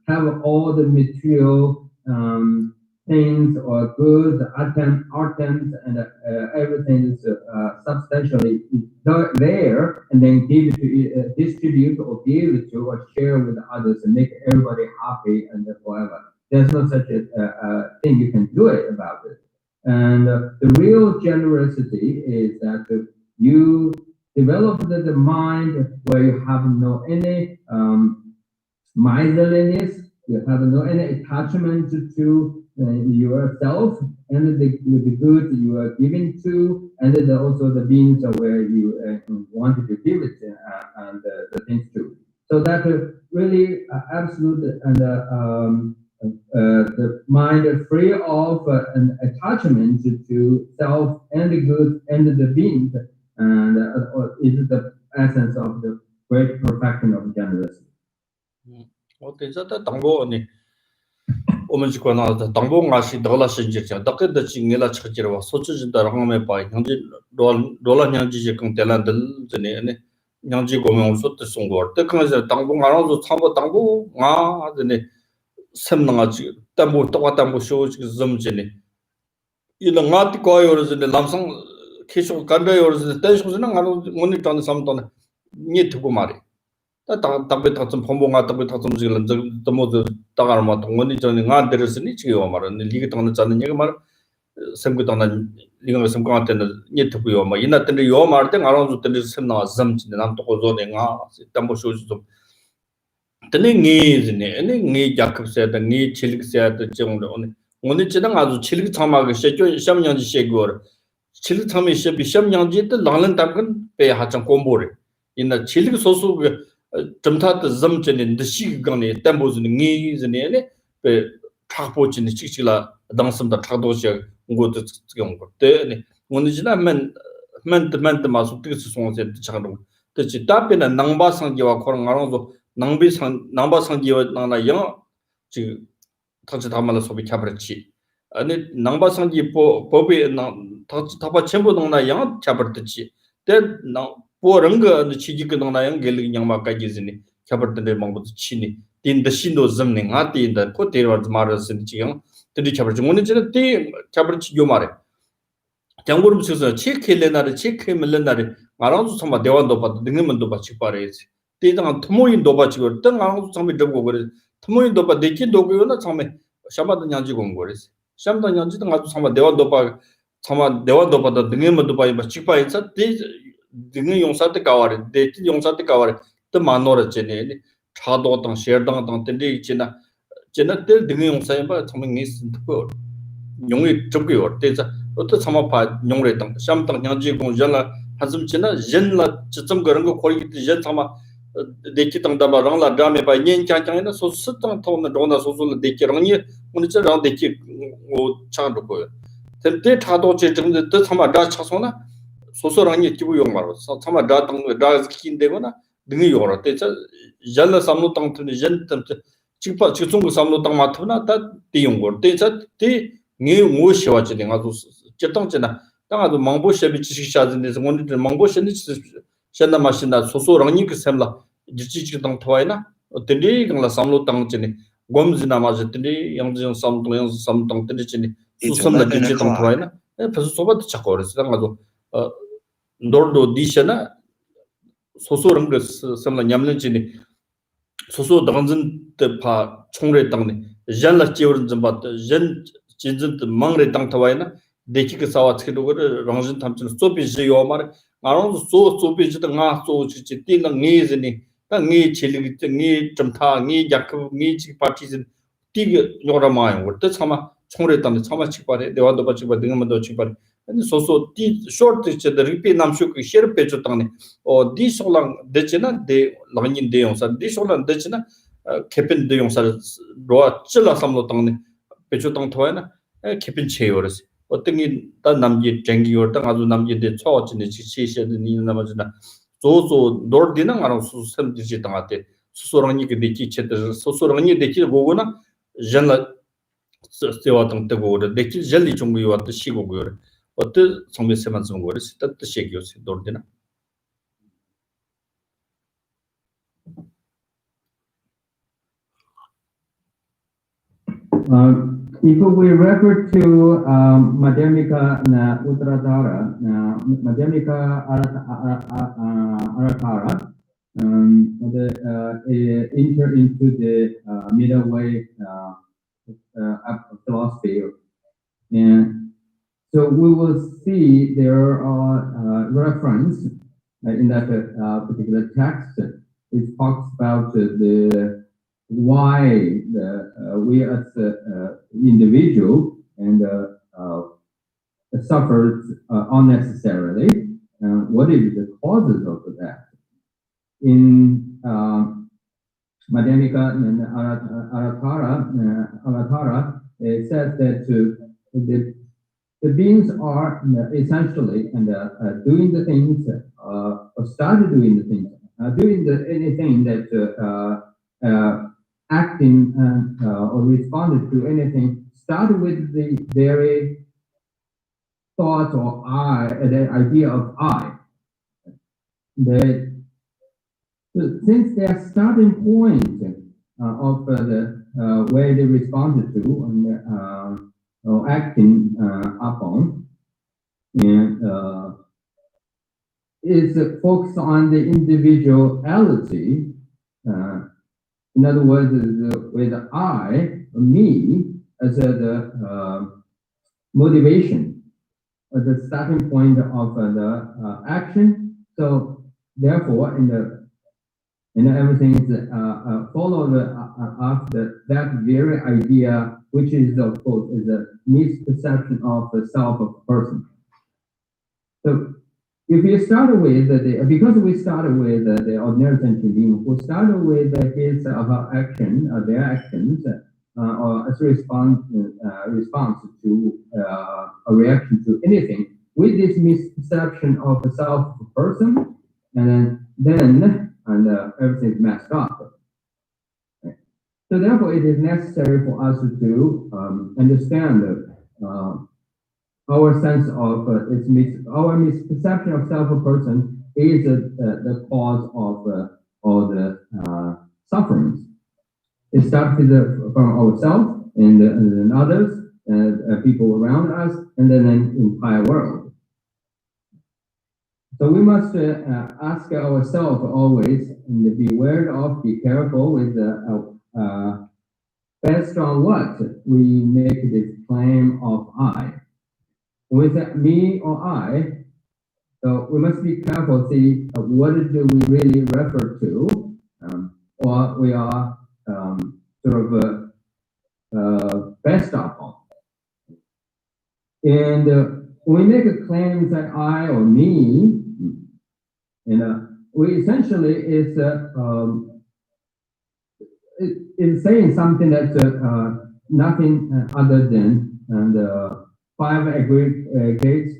have all the material things or goods, items, and everything is substantially there, and then distribute or give it to or share with others and make everybody happy and forever. There's no such a thing you can do it about it. And the real generosity is that you develop the mind where you have no any miserliness, you have no any attachment to yourself and the goods you are giving to, and then also the beings where you wanted to give it and the things to. So that really absolute and the mind free of an attachment to self and the goods and the beings, and is the essence of the great perfection of generosity. Okay, so that 당보 아니 오면지 권하다 당보 가시 돌아서 지죠. 덕에다 징이라 찾지러 소치진다 항매 봐. 형지 롤라 형지 그 텔란들 전에 아니 형지 고명 소트 송고. 때까지 당보 가라서 참고 당보 아 전에 샘나가지 담보 똑같담보 쇼지 점전에 이랑아티 거요르즈네 람상 계속 간다요르즈 때쇼즈는 가는 오늘 단 삼던 니 듣고 말이 답에 답좀 pom봉아 답에 답좀 지금 저 모두 따가르마 동원이 전에 가 데르스니 지요 말은 리게 동는 자는 얘기 말 semgu tangna linga semgu tena nye thupu yo ma ina tena yo mar te ngaro zu tena semna zam chin nam to ko zo ne nga tambo shu zu tena ngi zine ene ngi jakap se da ngi chilik se da jong de oni chida nga zu chilik chama ga she jo sham yang ji she gor chilik chama she bi sham yang ji te langlan tam kan pe ha chang kombo re ina chilik so su 점타 때 점전에 드시 강에 템보즈는 니즈네 배 탁보진 직직라 당선다 탁도시 응고도 지금 그때 오늘 지나면 멘트 마수 뜻이 송세 작은 뜻이 답변은 낭바상기와 그런 알아서 낭바상기와 나나 영 지금 같이 담아서 소비 잡을지 아니 낭바상기 법에 다바 전부 나나 영 잡을지 때나 보ರಂ가 지지가 나나양 gel이 양마까지니 잡을때 망고도 치니 딘더 신도 점ning 아티인다 코테르와 마르스 지금 드디 잡을지 오늘 전에 티 잡을지 요 말에 장고름 쳐서 체크헬레나를 체크멜레나를 알아서 정말 대원도 받도 능면도 받지 빠르지 티당 토모인도 받지고 땅 알아서 정말 되고 그래 토모인도 받 내기도 그거나 정말 샤마도 냥지고 온 거래서 샤마도 냥지도 아주 정말 대원도 받 정말 대원도 받도 능면도 받지 빠르지 등의 용사때 가와래 대티 용사때 가와래 또 만노라 제네 차도 당 셰어당 당 텐데 있지나 제나 때 등의 용사에 봐 정말 니스도 용이 적고요 때자 어떤 참아파 용래 당 샴당 양지 공전라 한숨 지나 전라 좀 그런 거 거기 전 참아 대티 당다 바랑라 다음에 봐 년장장에는 소스당 통나 도나 소소를 대기랑이 오늘 저랑 대기 뭐 차도 거요 때 차도 제 정도 또 참아 다 차소나 소소랑이 기부 용 말로 참아 다 긴데거나 등이 요라 때자 잘라 삼로 땅트는 젠템 직파 직송고 삼로 땅 마트나 다 띠용 거 때자 띠니 무시와지 내가도 제땅제나 땅아도 망보셔비 지식샤진데서 오늘 망보셔니 챤나 마신다 소소랑이 그 셈라 지지지 땅 토와이나 어떤디 강라 삼로 땅제니 곰지나 마즈들이 양지용 삼동 삼동 때리지니 수섬나 지지 땅 토와이나 벌써 소바도 찾고 그랬어 땅아도 노르도 디셔나 소소랑 그 섬나 냠는지니 소소 당진 때파 총례 땅네 잔라 지오른 좀 봤다 전 진진 망레 땅 타와이나 데키가 사와츠도 그 랑진 탐친 소비지 요말 아론 소비지 땅아 소치 띠나 니즈니 땅니 칠리 니 점타 니 야크 니 치파티즈 띠게 요라마요 그때 참아 총례 땅네 참아 치바레 대와도 바치바 등만도 치바레 아니 소소 디 쇼트 체 리피 남쇼 그 셰르 페조 땅네 디 솔랑 데체나 데 랑인 데 용사 디 솔랑 데체나 캐펜 데 용사 로 찔라 삼로 땅네 페조 땅 토야나 캐펜 체요르스 어떤이 다 남지 쟁기요 땅 아주 남지 데 초어진이 지시셔드 니 남아지나 조조 노르디나 가랑 수섬 디지 땅한테 수소랑이 그 데치 체드 수소랑이 데치 보고나 전라 세와 땅 때고 데치 젤리 종이 왔다 시고고요 어떤 성매세만 좀 거리스 뜻이 얘기였어요. 노르디나. if we refer to Madhyamika Uttarattara, Madhyamika Aratara, enter into the middle way philosophy, and so we will see there are reference in that particular text. It talks about the why we as individual and suffer unnecessarily. What is the causes of that? In Madhyamika and Aratara, it says that the beings are essentially doing the things, or started doing the things, anything that acting or responded to anything started with the very thought or the idea of I. Since their starting point of the way they responded to and or acting upon, and is focused on the individuality. In other words, with I, me, as the motivation, the starting point of the action. So therefore, everything is followed after that very idea, which is of course is a misperception of the self of person. So if you start with because we started with the ordinary sentient being, who started with his action, their actions, or as a response to a reaction to anything, with this misperception of the self of a person, and then everything's messed up. So therefore, it is necessary for us to understand our sense of our misperception of self a person is the cause of all the sufferings. It starts from ourselves and others, people around us, and then the entire world. So we must ask ourselves always, and be aware of, be careful with based on what we make this claim of I. With me or I, so we must be careful, see what do we really refer to, or we are sort of based upon. And when we make a claim that I or me, we essentially is saying something that's nothing other than five aggregates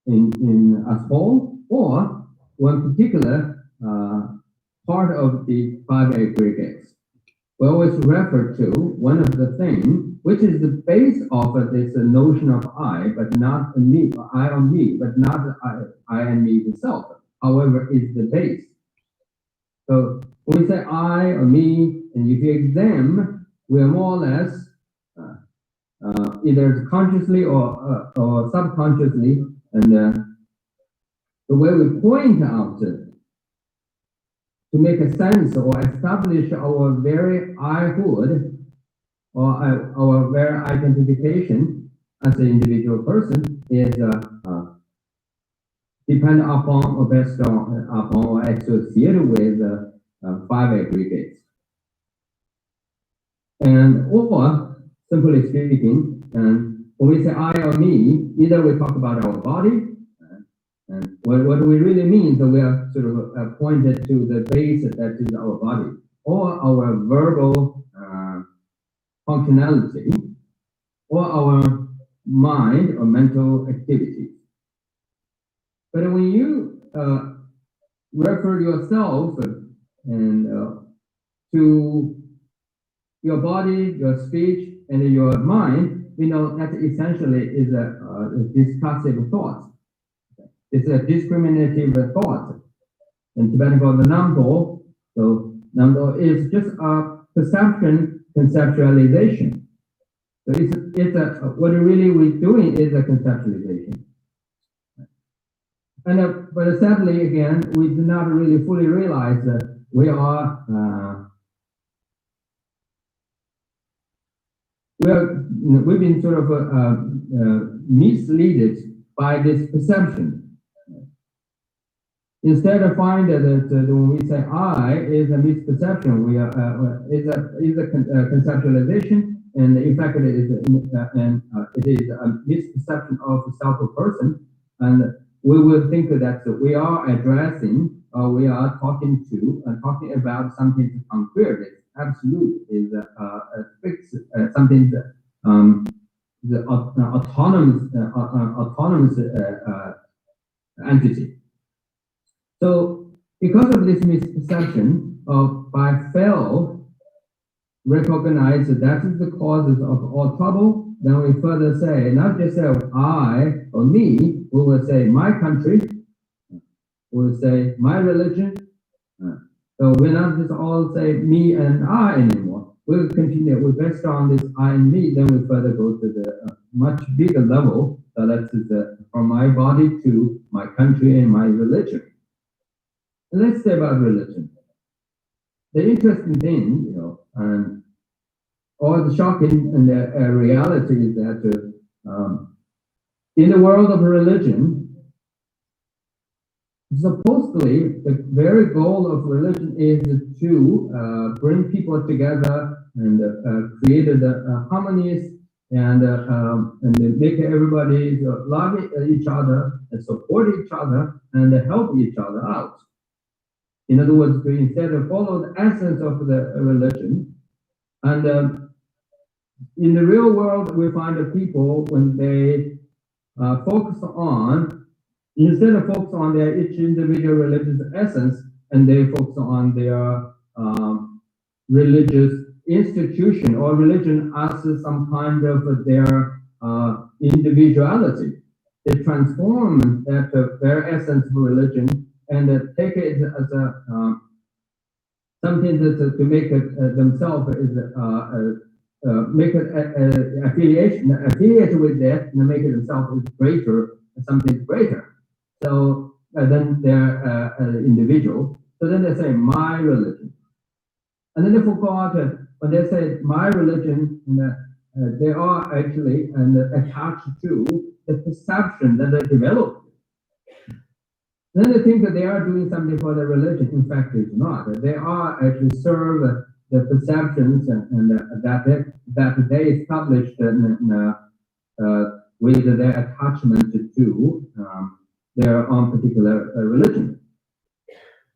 in a whole, or one particular part of the five aggregates. We always refer to one of the things which is the base of this notion of I, but not me, I or me, but not I and me itself. However, is the base. So when we say I or me, and if you examine, we are more or less either consciously or subconsciously, and the way we point out to make a sense or establish our very I-hood or our very identification as an individual person is depend upon or based on upon or associated with five aggregates. And or simply speaking, when we say I or me, either we talk about our body, and what we really mean that we are sort of pointed to the base that is our body, or our verbal functionality, or our mind or mental activities. But when you refer yourself and to your body, your speech, and your mind, we know that essentially is a discursive thought. It's a discriminative thought. In Tibetan called the Namdo. So Namdo is just a perception conceptualization. So what really we're doing is a conceptualization. And but sadly, again, we do not really fully realize that we've been sort of misled by this perception. Instead of finding that when we say I is a misperception, is a conceptualization, and in fact it is a misperception of the self of person, and we will think that we are addressing or we are talking about something concrete. It's absolute, is a fixed something that the autonomous entity. So, because of this misperception by fail recognize that is the causes of all trouble, then we further say, not just say I or me, we will say my country, we will say my religion. So we're not just all say me and I anymore. We'll continue, we based on this I and me, then we further go to the much bigger level. So that's from my body to my country and my religion. Let's say about religion. The interesting thing, or the shocking and the reality is that in the world of religion, supposedly the very goal of religion is to bring people together and create harmonies and make everybody love each other and support each other and help each other out. In other words, to instead of follow the essence of the religion. And in the real world, we find that people, when they instead of focus on their each individual religious essence, and they focus on their religious institution or religion as some kind of their individuality. They transform that their essence of religion and take it as something that to make it themselves is make it affiliated with that and make it themselves greater, something greater. So then they're individual. So then they say my religion, and then they forgot when they say my religion, they are actually attached to the perception that they developed. Then they think that they are doing something for the religion. In fact, it's not. They are actually serve the perceptions and that they established with their attachment to their own particular religion.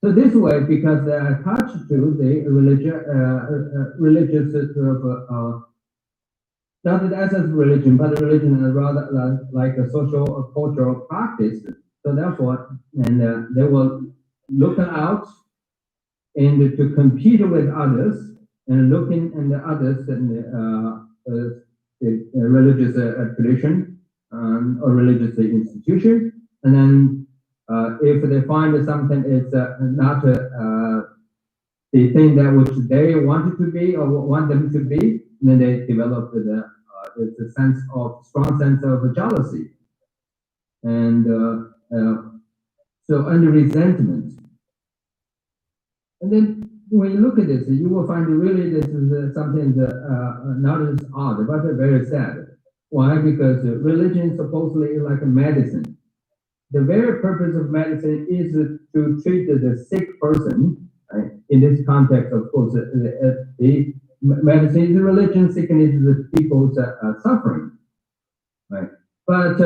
So this way, because they are attached to the religious sort of not the essence of religion, but the religion is rather like a social or cultural practice. So therefore, they will look out and to compete with others and looking in the others and the religious tradition or religious institution. And then if they find that something is not the thing that which they want it to be or want them to be, then they develop it's a strong sense of jealousy. And so under resentment. And then when you look at this, you will find really this is something that not as odd, but very sad. Why? Because religion supposedly is like a medicine. The very purpose of medicine is to treat the sick person. Right? In this context, of course, the medicine is religion, sickness is the people's suffering. Right? But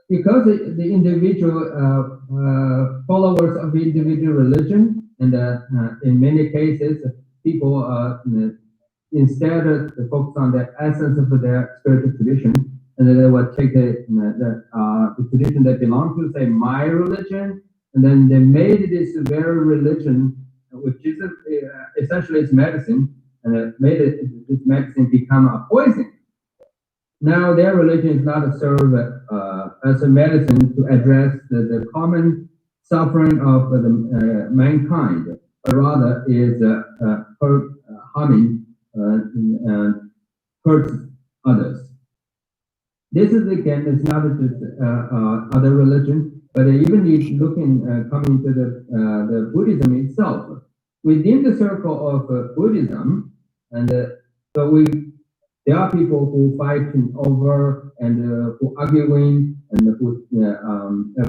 because the individual followers of the individual religion, and in many cases, people instead of focus on the essence of their spiritual tradition, and then they will take the tradition that belongs to, say, my religion, and then they made this very religion, which is essentially its medicine, and made this medicine become a poison. Now their religion is not served as a medicine to address the common suffering of the mankind, but rather is harming and hurts others. This is again, it's not just other religion, but even if looking, coming to the Buddhism itself, within the circle of Buddhism, and so there are people who fighting over and who arguing and who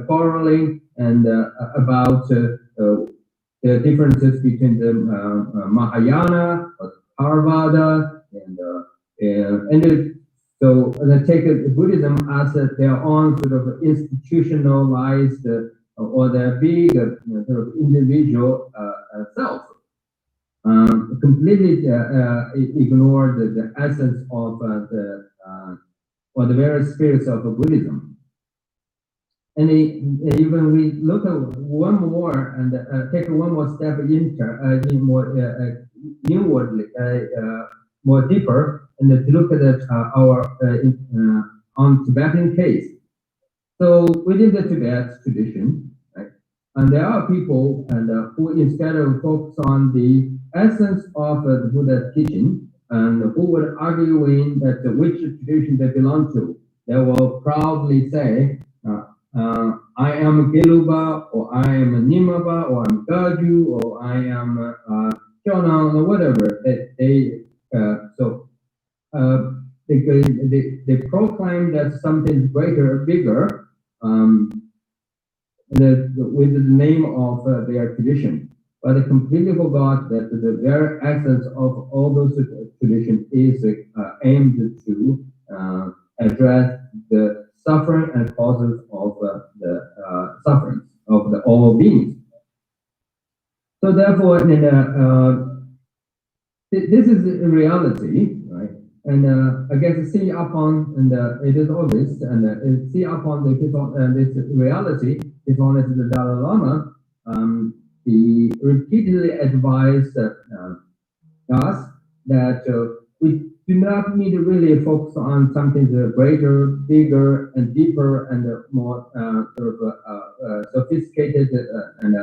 quarreling and about the differences between the Mahayana or Theravada and so they take Buddhism as their own sort of institutionalized or their big sort of individual self. Completely ignored the essence of or the very spirits of Buddhism. And even we look at one more and take one more step inwardly, more deeper, and to look at our on Tibetan case. So within the Tibet tradition, right, and there are people and who instead of focus on the essence of the Buddha's teaching, and who would arguing that which tradition they belong to, they will proudly say, I am Geluba, or I am Nimaba, or I'm Gaju, or I am Chonan, or whatever. They proclaim that something greater, bigger, with the name of their tradition. But they completely forgot that the very essence of all those traditions is aimed to address the suffering and causes of the suffering of the all beings. So therefore, this is a reality, right? And I guess see upon, and it is obvious, and see upon this reality is only the Dalai Lama. He repeatedly advised us that we do not need to really focus on something greater, bigger, and deeper, and more sort of sophisticated and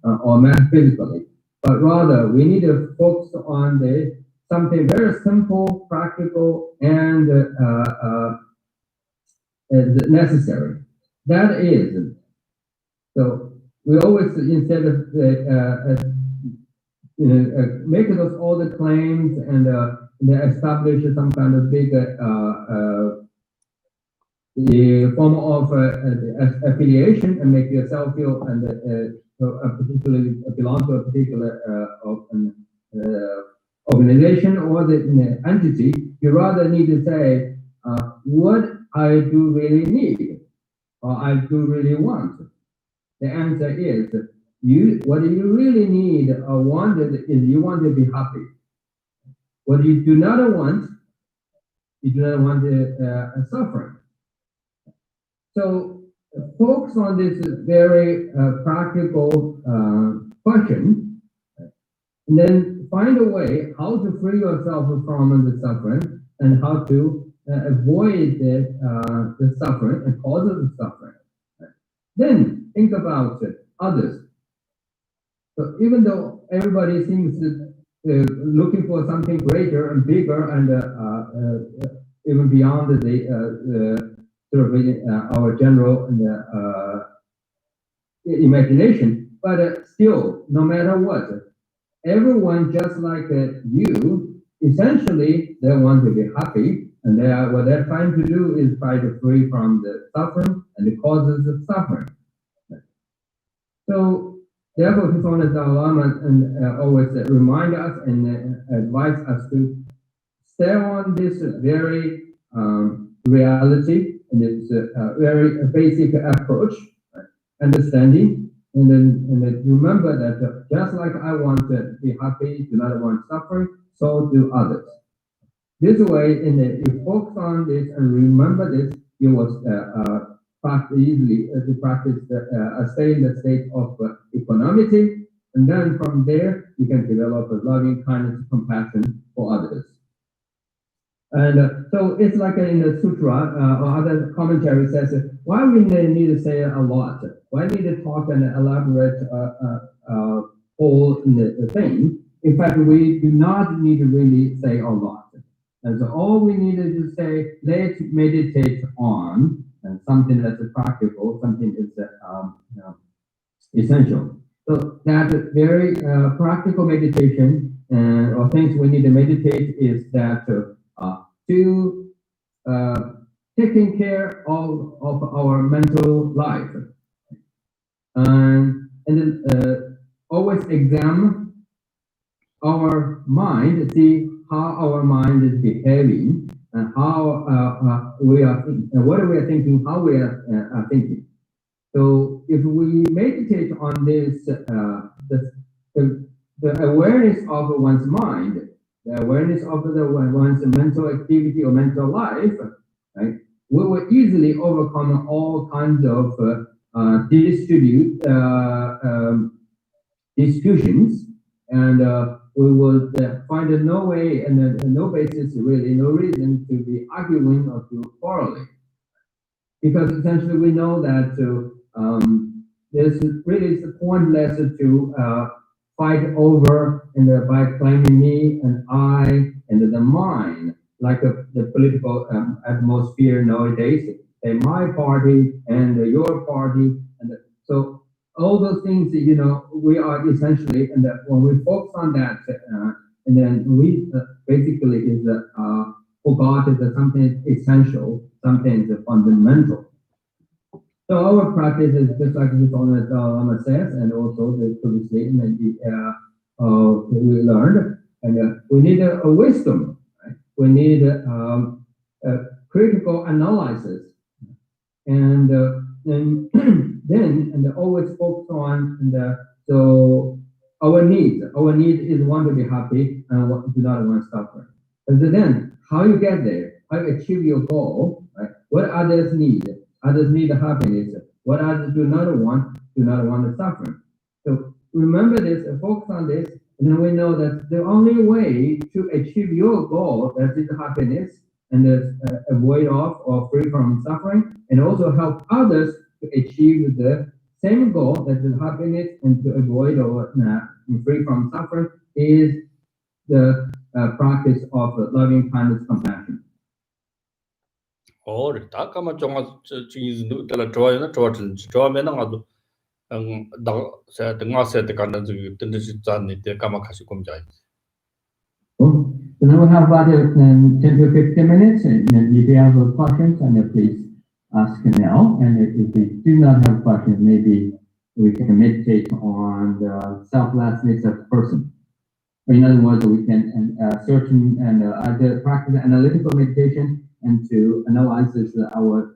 or metaphysically, but rather we need to focus on something very simple, practical, and necessary. That is, so we always, instead of making those all the claims and establish some kind of big form of affiliation and make yourself feel and particularly belong to a particular organization or the entity, you rather need to say what I do really need or I do really want. The answer is what you really need or want is you want to be happy. What you do not want, you do not want suffering. So focus on this very practical question, and then find a way how to free yourself from the suffering and how to avoid the suffering and causes of suffering. Then think about others. So even though everybody seems looking for something greater and bigger and even beyond the sort of our general imagination, but still, no matter what, everyone just like you, essentially they want to be happy, and what they're trying to do is try to free from the suffering and the causes of suffering. So therefore, His Holiness Dalai Lama always remind us and advise us to stay on this very reality and this very basic approach, right? Understanding, and then remember that just like I want to be happy, do not want suffering, so do others. This way, you focus on this and remember this, you will easily practice stay in the state of equanimity, and then from there you can develop a loving kindness and compassion for others. And so it's like in the sutra or other commentary says, why we need to say a lot? Why need to talk and elaborate whole the thing? In fact, we do not need to really say a lot. And so all we need is to say, let's meditate on something that's practical, something that's essential. So that very practical meditation or things we need to meditate is that to taking care of our mental life and then always examine our mind, see how our mind is behaving and how we are what we are thinking, how we are thinking. So if we meditate on this, the awareness of one's mind, the awareness of one's mental activity or mental life, right, we will easily overcome all kinds of disputations, and we will find no way and no basis, really, no reason to be arguing or to quarreling. Because essentially we know that there's really pointless to fight over and by claiming me and I and the mine, like the political atmosphere nowadays, my party and your party, and so all those things, you know, we are essentially, and when we focus on that, and then we basically is forgot that something is essential, something is fundamental. So our practice is just like this Lama says, and also the previously we learned, and we need a wisdom, right? We need a critical analysis, and then and always focus on so our need is want to be happy and do not want to suffer. But then how you get there, how you achieve your goal, right? What others need. Others need happiness. What others do not want to suffer. So remember this, focus on this, and then we know that the only way to achieve your goal, that is happiness, and avoid off or free from suffering, and also help others to achieve the same goal, that is happiness, and to avoid or free from suffering, is the practice of loving kindness, compassion. 다 까만 정화 지금 들라 좋아요나 좋아질지 좋아면은 아주 다 제가 등하세 때 가는 저기 든듯이 짠니 때 까만 가시 공자이. So now we have about 10 to 15 minutes, and if you have questions, and please ask now. And if you do not have questions, maybe we can meditate on the selflessness of person. In other words, we can search and either practice analytical meditation and to analyze our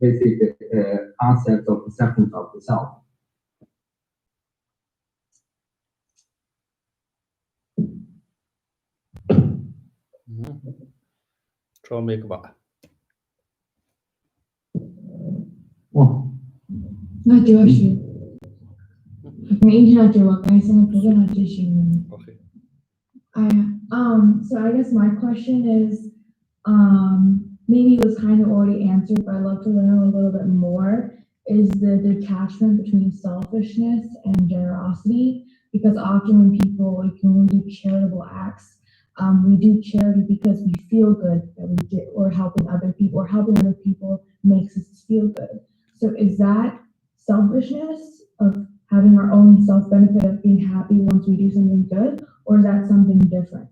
basic concept of perception of the self. Try make ba. Oh. Not Joshi. Okay. So I guess my question is, maybe it was kind of already answered, but I'd love to learn a little bit more, is the detachment between selfishness and generosity. Because often when people, like when we do charitable acts, we do charity because we feel good that we're helping other people, or helping other people makes us feel good. So is that selfishness of having our own self-benefit of being happy once we do something good, or is that something different?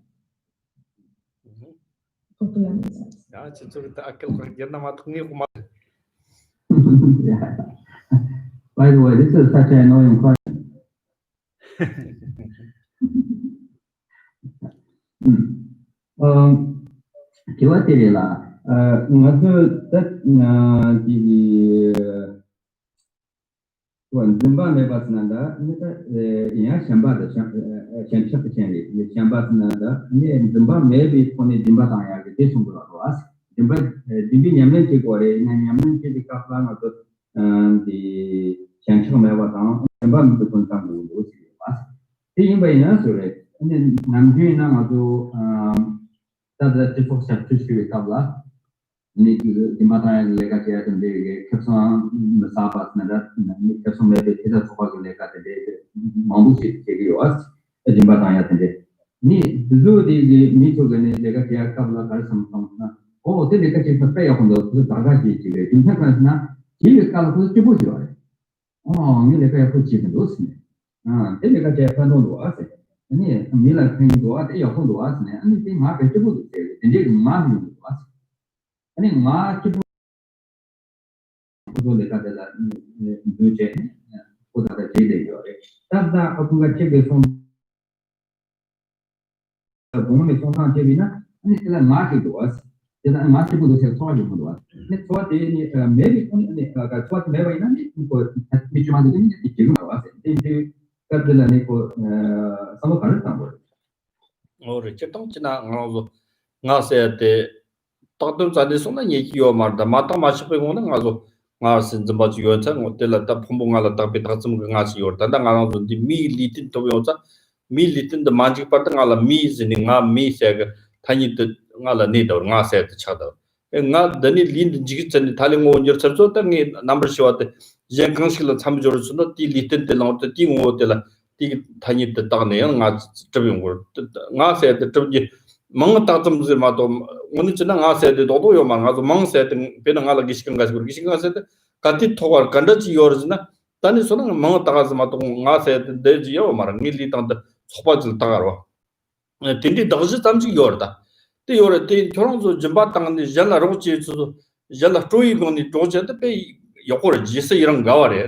Hopefully that makes sense. 야, 진짜 그때 아껴 옛날만 통일고 막. Yeah. By the way, this is such an annoying question. 기와들이라 나도 원진바 매바스난다 이야 샴바다 샴샤프첸리 샴바스난다 니 진바 매비 폰이 진바 당야게 대송도라고 왔어 진바 디비 냠멘티 거래 냠멘티 카플라나도 디 샴샤 매바당 진바 무슨 상관도 없이 왔어 디인바이나 소래 근데 남주이나 아주 다들 디포스 잡히시게 kabla ni dimata lega kaya tende kapsa masaba nada ni kapsa me te da soba lega tende mambu se ke was dimata ya tende ni duzu di mito gane lega kya kabla kar samsam na o te lega che patta ya hondo to daga ji ji le jin ka na ji le ka ko ti bu ji wa o ni lega ya ko ji do sne te lega che pa no do ase ni mi la pen do ate ya hondo ase ne ani te ma ke ti bu de je ma ni do ase ani ma ti bu do lega de la du je ko da je de yo tab da ko ga che be son 보험에 손상 제비나 아니 그냥 마케도 왔어. 제가 마케도 제가 소화를 못 왔어. 근데 소화되니 매비 아니 그 소화 매바 있는데 그 미치만 되는 게 지금 왔어. 이제 그들은 그 서로 가능한 거. 오래 제동지나 nga세 딱도 자데 손나 얘기요 말다 마타 마시고는 가서 ngasin 좀바지 요천 호텔다 폼봉알다 답이 다좀 nga시 요다 nga도 미 리틴 또 요자 mi litin de manjik part ngala mi zini nga mi sega thani de ngala ne do nga se de chada nga dani lin jigi chani thali ngo njer charso ta ngi number shwa de jen kang shil tham jor su no ti litin de long de ti ngo de la ti thani de ta ne nga chbi ngo nga se de chbi mang ta chum zi ma do ngoni chna nga se de do do yo ma nga zo mang se de be nga la gishin ga se de ka ti thogar kanda ji yor zna tani so na mang ta ga ma do nga se de ji yo ma ngi li ta 속바질 따가로 딘디 더지 담지 요르다 때 요르 때 결혼도 점바 땅인데 잘라 로치도 잘라 쪼이 거니 쪼제도 배 요거를 지서 이런 가와래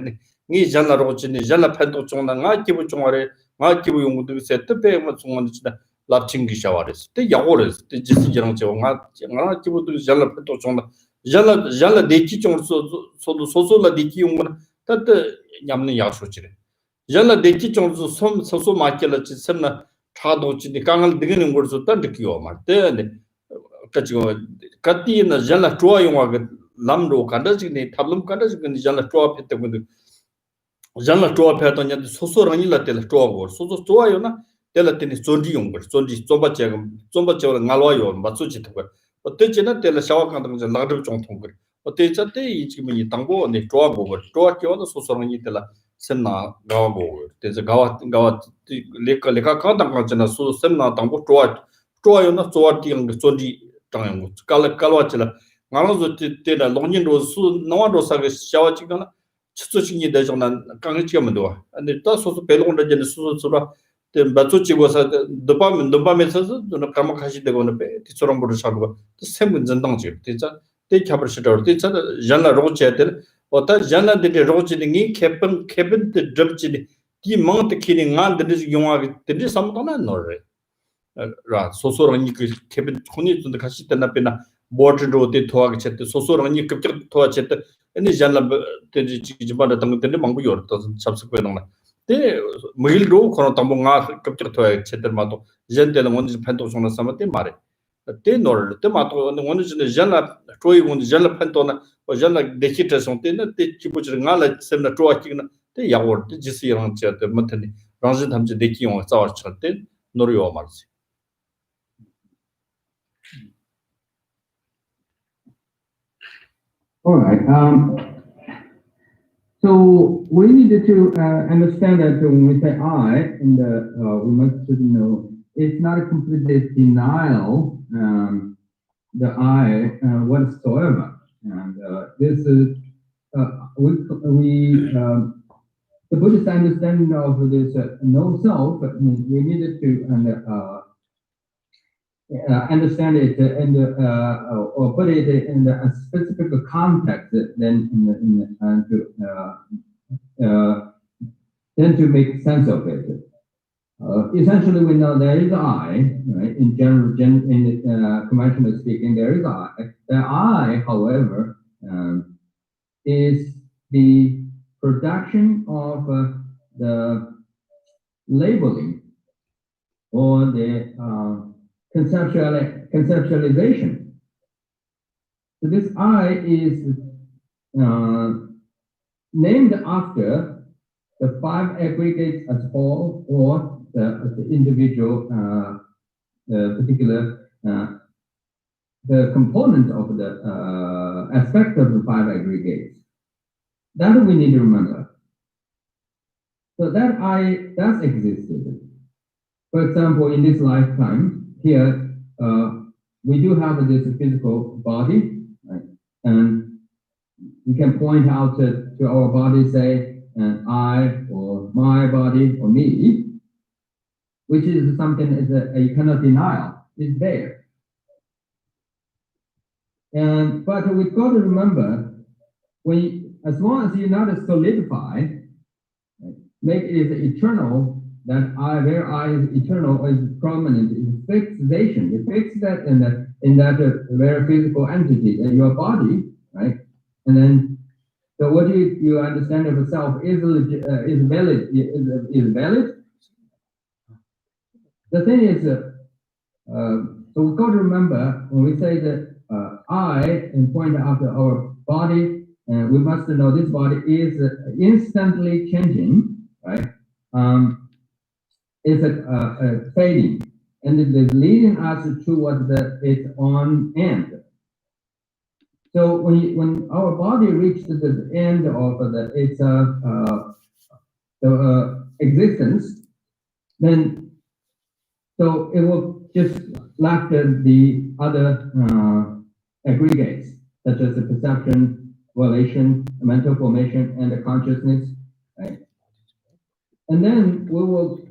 니 잘라 로치니 잘라 판도 종나 가 기부 종아래 가 기부 용도 세트 배뭐 종만 지다 랍칭기 샤와레스 때 요거를 때 지서 이런 저가 기부도 잘라 판도 종나 잘라 데키 종소 소도 소소라 데키 용은 따때 냠는 야소치래 Jala deki chonzo som soso makela chi semna thado chi ni kangal digin ngurso tan dikyo ma te kachigo kati na jala twa yongwa ga lamro kanda chi ni thablum kanda chi ni jala twa pete gundu jala twa peta nya soso rani la tel twa go soso twa yo na tel teni sondi yong go sondi zomba che ngalwa yo ma su chi thwa ote che na tel shawa kanda ng la de chong thong go ote cha te yi chi mi tangbo ni twa go twa kyo na soso rani tel sem나 가고 그래서 가와 레카 카당 같잖아 소 sem나 당고 좋아요나 좋아티는 그 존지 당연 깔깔와치라 나로서 때라 롱년도 수 나와도 사게 샤와치가나 추추신이 되잖아 강치가면 돼 근데 또 소소 벨롱도 전에 수수수라 때 맞추치고서 도파민에서 너 감각하시 되고는 배 뒤처럼 보를 사고 세문 전당지 진짜 때 캡버시더 진짜 잔라 로체들 어떤 잔라들이 로치링이 캐번 드 드럽지 디 멍트 키링 안들이 용하게 들이 삼도나 노래 라 소소랑이 그 캐번 혼이 좀 같이 때나 빼나 보트로 때 도와게 챘대 소소랑이 급적 도와챘대 아니 잔라 들이 지지바다 당들이 망부 요르다 잡스고는 때 메일로 코너 담봉아 급적 도와게 챘들 마도 젠데는 원지 판도 손나 삼때 말해 때 노를 때 마도 원지 잔라 조이 원지 잔라 판도나 janna dekita sonte na te chibuchir ngala semna troa kigna te yawor te jisi yang cha te mathani rangjin thamje deki yong chawar chatte noryo marsi All right. So we need to understand that when we say I, and we must know it's not a complete denial the I whatsoever. And this is the Buddhist understanding of this no self. We needed to understand it and or put it in a specific context. Then to make sense of it. Essentially, we know there is I, right? In general, in conventional speaking, there is I. The I, however, is the production of the labeling or the conceptualization. So this I is named after the five aggregates as whole or the individual particular the component of the aspect of the five aggregates. That we need to remember. So that I does exist. For example, in this lifetime, here, we do have this physical body, right? And we can point out to our body, say, I, or my body, or me, which is something that you cannot deny, is there. But we've got to remember, as long as you're not solidified, right, make it eternal, that where I is eternal, is prominent, is fixation. You fix that in that very physical entity, in your body, right? And then, so what you understand of yourself is valid. Is valid. The thing is, so we've got to remember when we say that I and point out our body, we must know this body is instantly changing, right? Is fading, and it is leading us towards its own end. So when our body reaches the end of its existence, then so it will just lack the other aggregates, such as the perception, volition, mental formation, and the consciousness, right? And then we will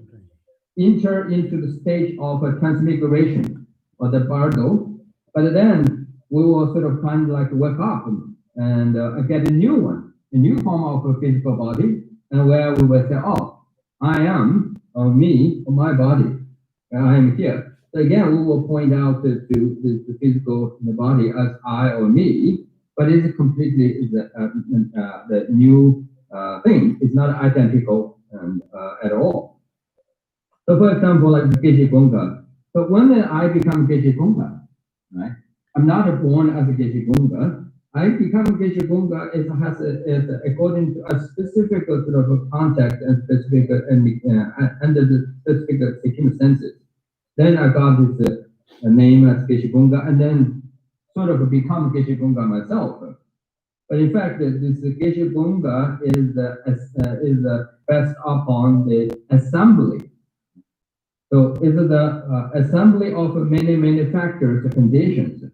enter into the stage of a transmigration, or the bardo, but then we will sort of kind of like wake up and get a new one, a new form of a physical body, and where we will say, oh, I am, or me, or my body, I am here. So again, we will point out to the physical body as I or me, but it's completely the new thing. It's not identical at all. So for example, like the Geshe Gongpa. So when I become Geshe Gongpa, right? I'm not born as a Geshe Gongpa. I become a Geshe Gongpa is according to a specific sort of a context and specific under the specific circumstances. Then I got this name as Geshe Gongpa, and then sort of become Geshe Gongpa myself. But in fact, this Geshe Gongpa is based upon the assembly. So it's the assembly of many factors, conditions.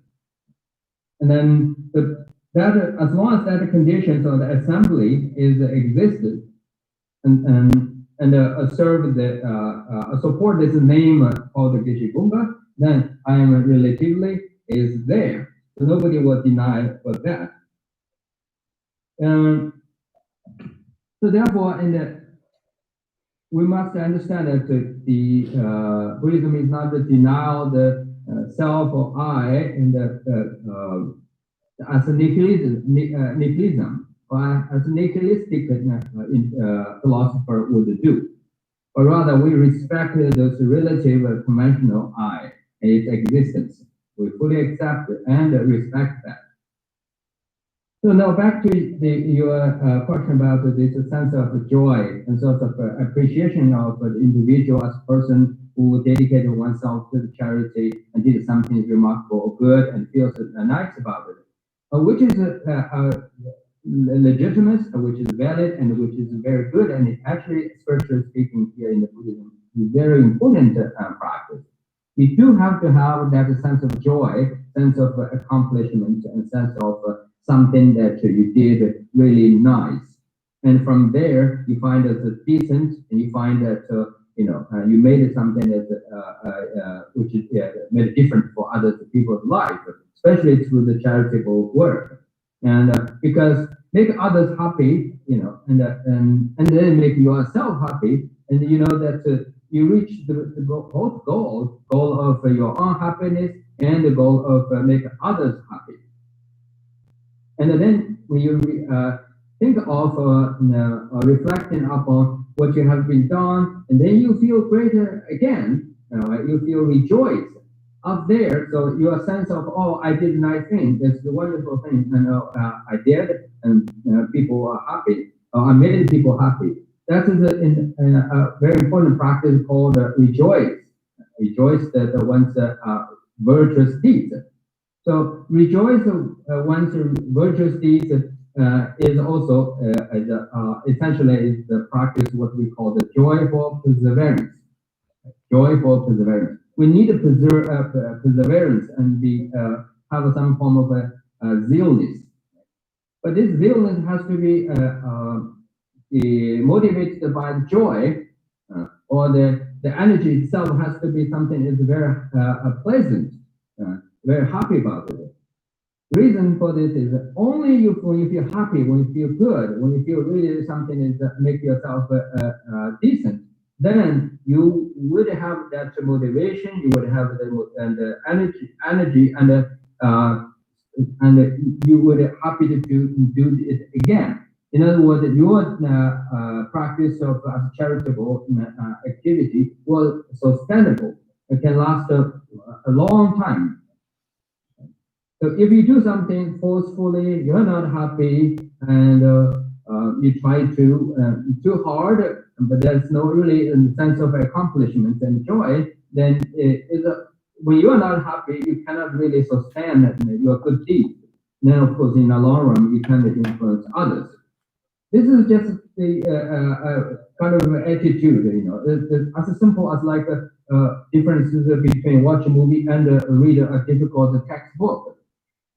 And then that as long as that conditions or the assembly is existed and serve the support this name called the Geshe Gongpa, then I am relatively is there. So nobody will deny for that. So therefore, we must understand that the Buddhism is not the denial the self or I in as a nihilism, or as a nihilistic philosopher would do, but rather we respect those relative conventional I and its existence. We fully accept and respect that. So now back to your question about this sense of joy and sort of appreciation of the individual as a person who dedicated oneself to the charity and did something remarkable or good and feels nice about it, which is legitimate, which is valid, and which is very good, and it actually, spiritually speaking, here in the Buddhism, is very important practice. We do have to have that sense of joy, sense of accomplishment, and sense of something that you did really nice. And from there, you find that it's decent, and you find that, you made something that, which is made different for other people's life, especially through the charitable work. And because make others happy, and then make yourself happy, and you know that you reach both goal of your own happiness and the goal of make others happy. And then when you think of reflecting upon what you have been done, and then you feel greater again, you feel rejoiced up there. So your sense of, oh, I did a nice thing, that's the wonderful thing, I did, and people are happy, I made people happy. That is a very important practice called rejoice. Rejoice that one's virtuous deeds. So rejoice one's virtuous deeds is also essentially is the practice what we call the joyful perseverance. joyful perseverance. We need to perseverance and have some form of zealness. But this zealness has to be motivated by joy, or the energy itself has to be something that's very pleasant, very happy about it. Reason for this is only when you feel happy, when you feel good, when you feel really something is make yourself decent, then you would have that motivation, you would have the energy, and you would be happy to do it again. In other words, your practice of charitable activity was sustainable. It can last a long time. So if you do something forcefully, you're not happy, and you try to too hard, but there's no really sense of accomplishment and joy, then when you are not happy, you cannot really sustain your good deeds. Then, of course, in the long run, you cannot influence others. This is just the kind of attitude, as simple as like differences between watch a movie and read a difficult textbook.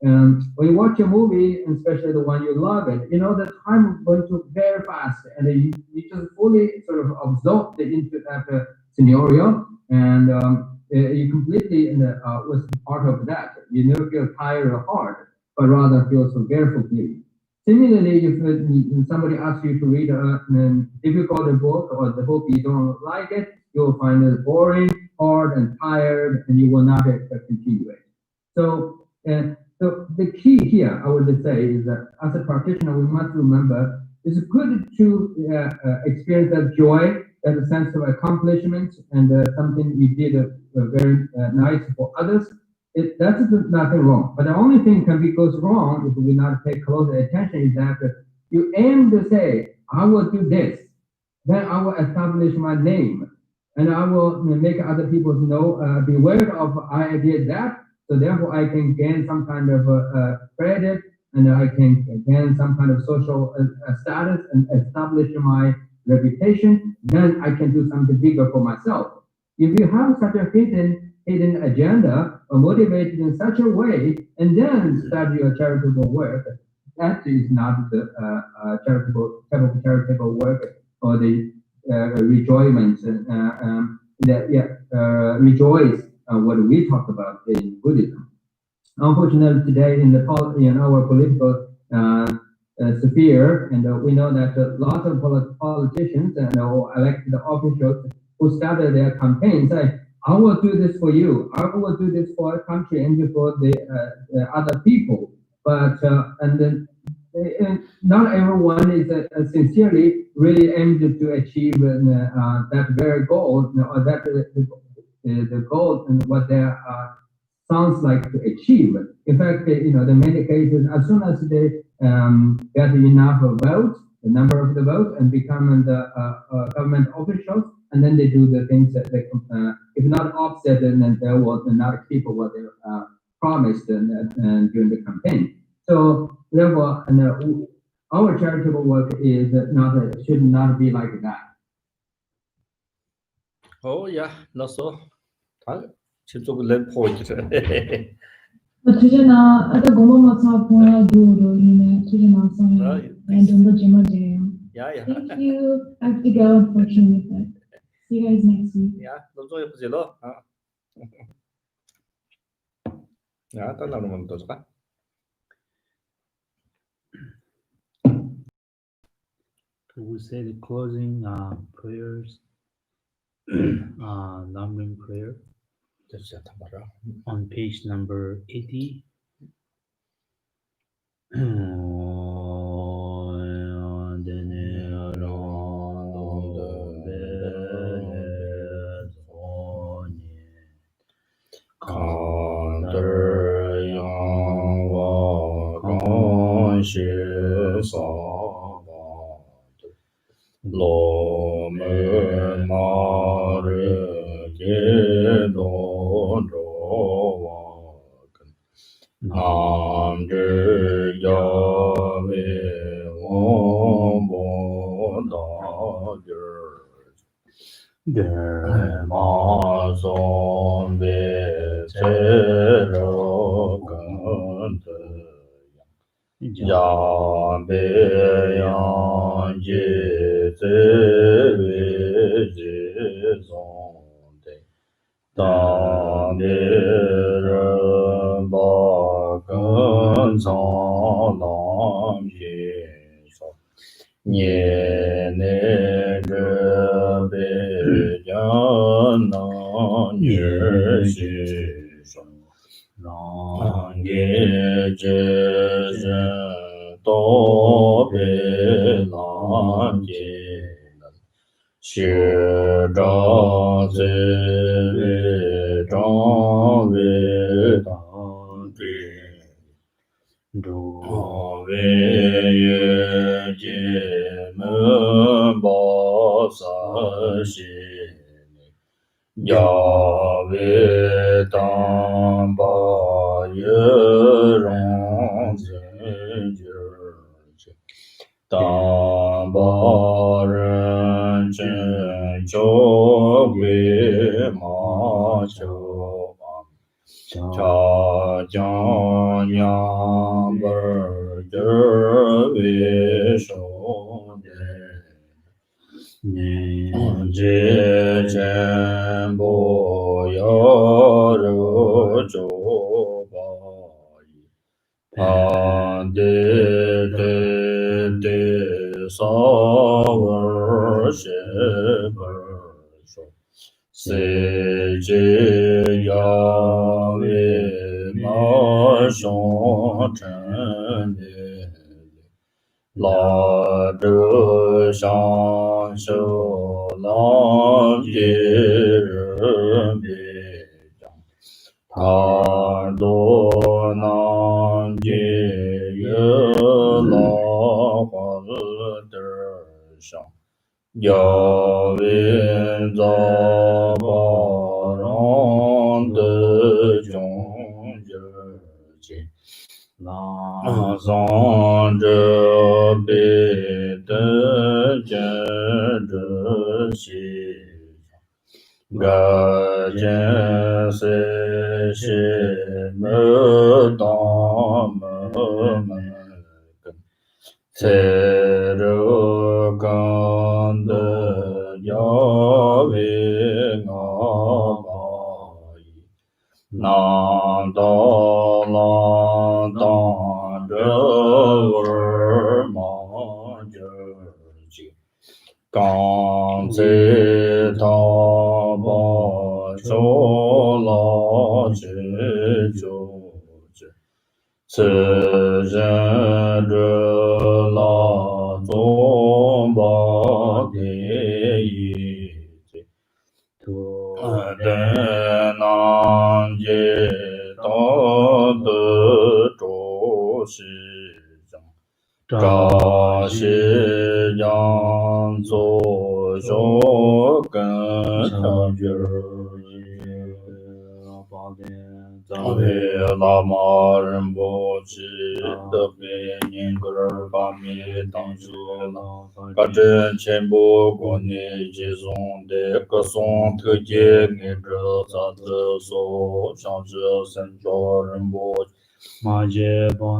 When you watch a movie, especially the one you love it, the time is going to very fast, and you just fully sort of absorbed into that scenario, and you completely was part of that. You never feel tired or hard, but rather feel so very fulfilling. Similarly, if somebody asks you to read a difficult book, or the book you don't like it, you will find it boring, hard, and tired, and you will not continue it. So the key here, I would say, is that as a practitioner, we must remember it's good to experience that joy, that sense of accomplishment, and something you did very nice for others. That's nothing wrong. But the only thing goes wrong if we not pay close attention is that you aim to say, I will do this, then I will establish my name, and I will make other people know, be aware of I did that, so therefore I can gain some kind of credit, and I can gain some kind of social status and establish my reputation, then I can do something bigger for myself. If you have such a hidden agenda, or motivated in such a way, and then start your charitable work, that is not the charitable work, or the rejoicement, rejoice what we talk about in Buddhism. Unfortunately, today in our political sphere, and we know that lots of politicians and elected officials who started their campaigns say, I will do this for you. I will do this for our country and for the other people. But not everyone is sincerely really aimed to achieve that very goal, or that the goal and what they sounds like to achieve. In fact, in many cases, as soon as they get enough votes, the number of the votes, and become the government officials, and then they do the things that they, if not offset, then they will not keep what they promised during the campaign. So therefore, our charitable work is should not be like that. Oh yeah, not so. 집속 램포인트. 투자나 아까 고모모사 보나 두로이네 투자나서 and 지마제요. Yeah. Thank you. I have to go, unfortunately, but see you guys next week. Yeah, 너도 예쁘지로. 야, 딴 나무는 더 줄까? We say the closing prayers, numbering prayer on page number 80. Lo me mare ge don ro nam de ya ve wo bo da ge ma son be che ro gan ya be yang ji ze we ji zong de dan de ren ba gan zang lam ye shao nie ne zhe bei jian nan ye xi sheng rang ge zhe zhen dou bei lan jie xie zhang zi wei zhang wei dan bi wei yue jie men ba san xi ya wei dan ba ye rong zhen jie dan ba ren chen jiu gui ma qiu cha jiang yang ber zhe wei shou de jie chen bo ya ru zhou ba yi pan de sa wer xie ber shou se jie ya wei ma xiong chen de la zhe shang xiu lang jie ren bei jiang tan duo nan jie ye la hua de shang ya wei za ba rang de zhong jie zang zhe bei de jian zhe xi ga jian se xi me dang me gen ce re gan de ya wei nga ba yi nan da lan dang zhe wer ma zhe ji gang zi ta ba xiu la zhi jiu zhi ci zhen zhe la zong ba de yi ji de nan jie dang de zhou xi zhang zha xi yang zuo xiu gen chang jue zhang wei la ma ren bo chi de bei nian ge ba mi dang zhu ga zhen qian bo guo ni ji zong de ge song te jie ni zhe za de so xiang zhe san zhuo ren bo ma jie ba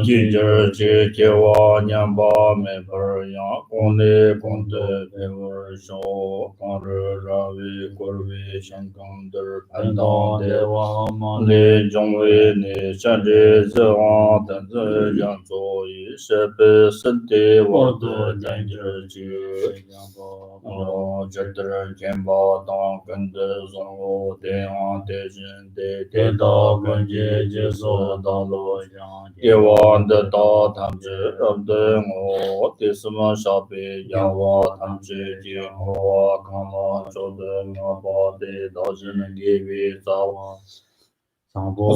ji zhe jie jie wa nian ba me per yang gong li gong de bei wer xiao gang re ra wei guo wei xiang gang de pan dang de wa ma li zhong wei ni shan zhi zi wang dan zi yang zuo yi shi bei sen de wo de dan zhi ji zhe de jian ba dang gen de zong wo de yang de jin de de da gen jie jie so da lo yang ye wang de da tam zhi rab de ngo de si ma sha bei ya wa tam zhi ji ngo wa gang la zhou de nga ba de da zhi ne ge wei za wa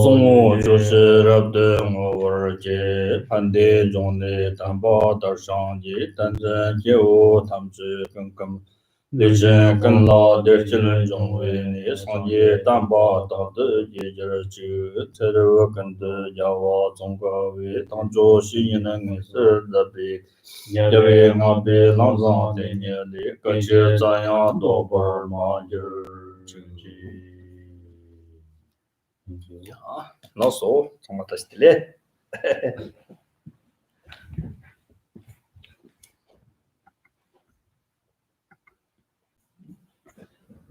zong wo zhu shi rab de ngo wer jie pan de zhong de dan ba da shang ji dan zhen jie wo tam zhi geng geng Le jen kan la der chilun jong we ni sang ye dan ba da de ye jer ji ter wa kan de ya wa zong ga we dang zhou xi yin na ngi se de bi ya we nga be lang zang de ni le ka che za ya do bar ma jer ji ya no so 정말 다시 들래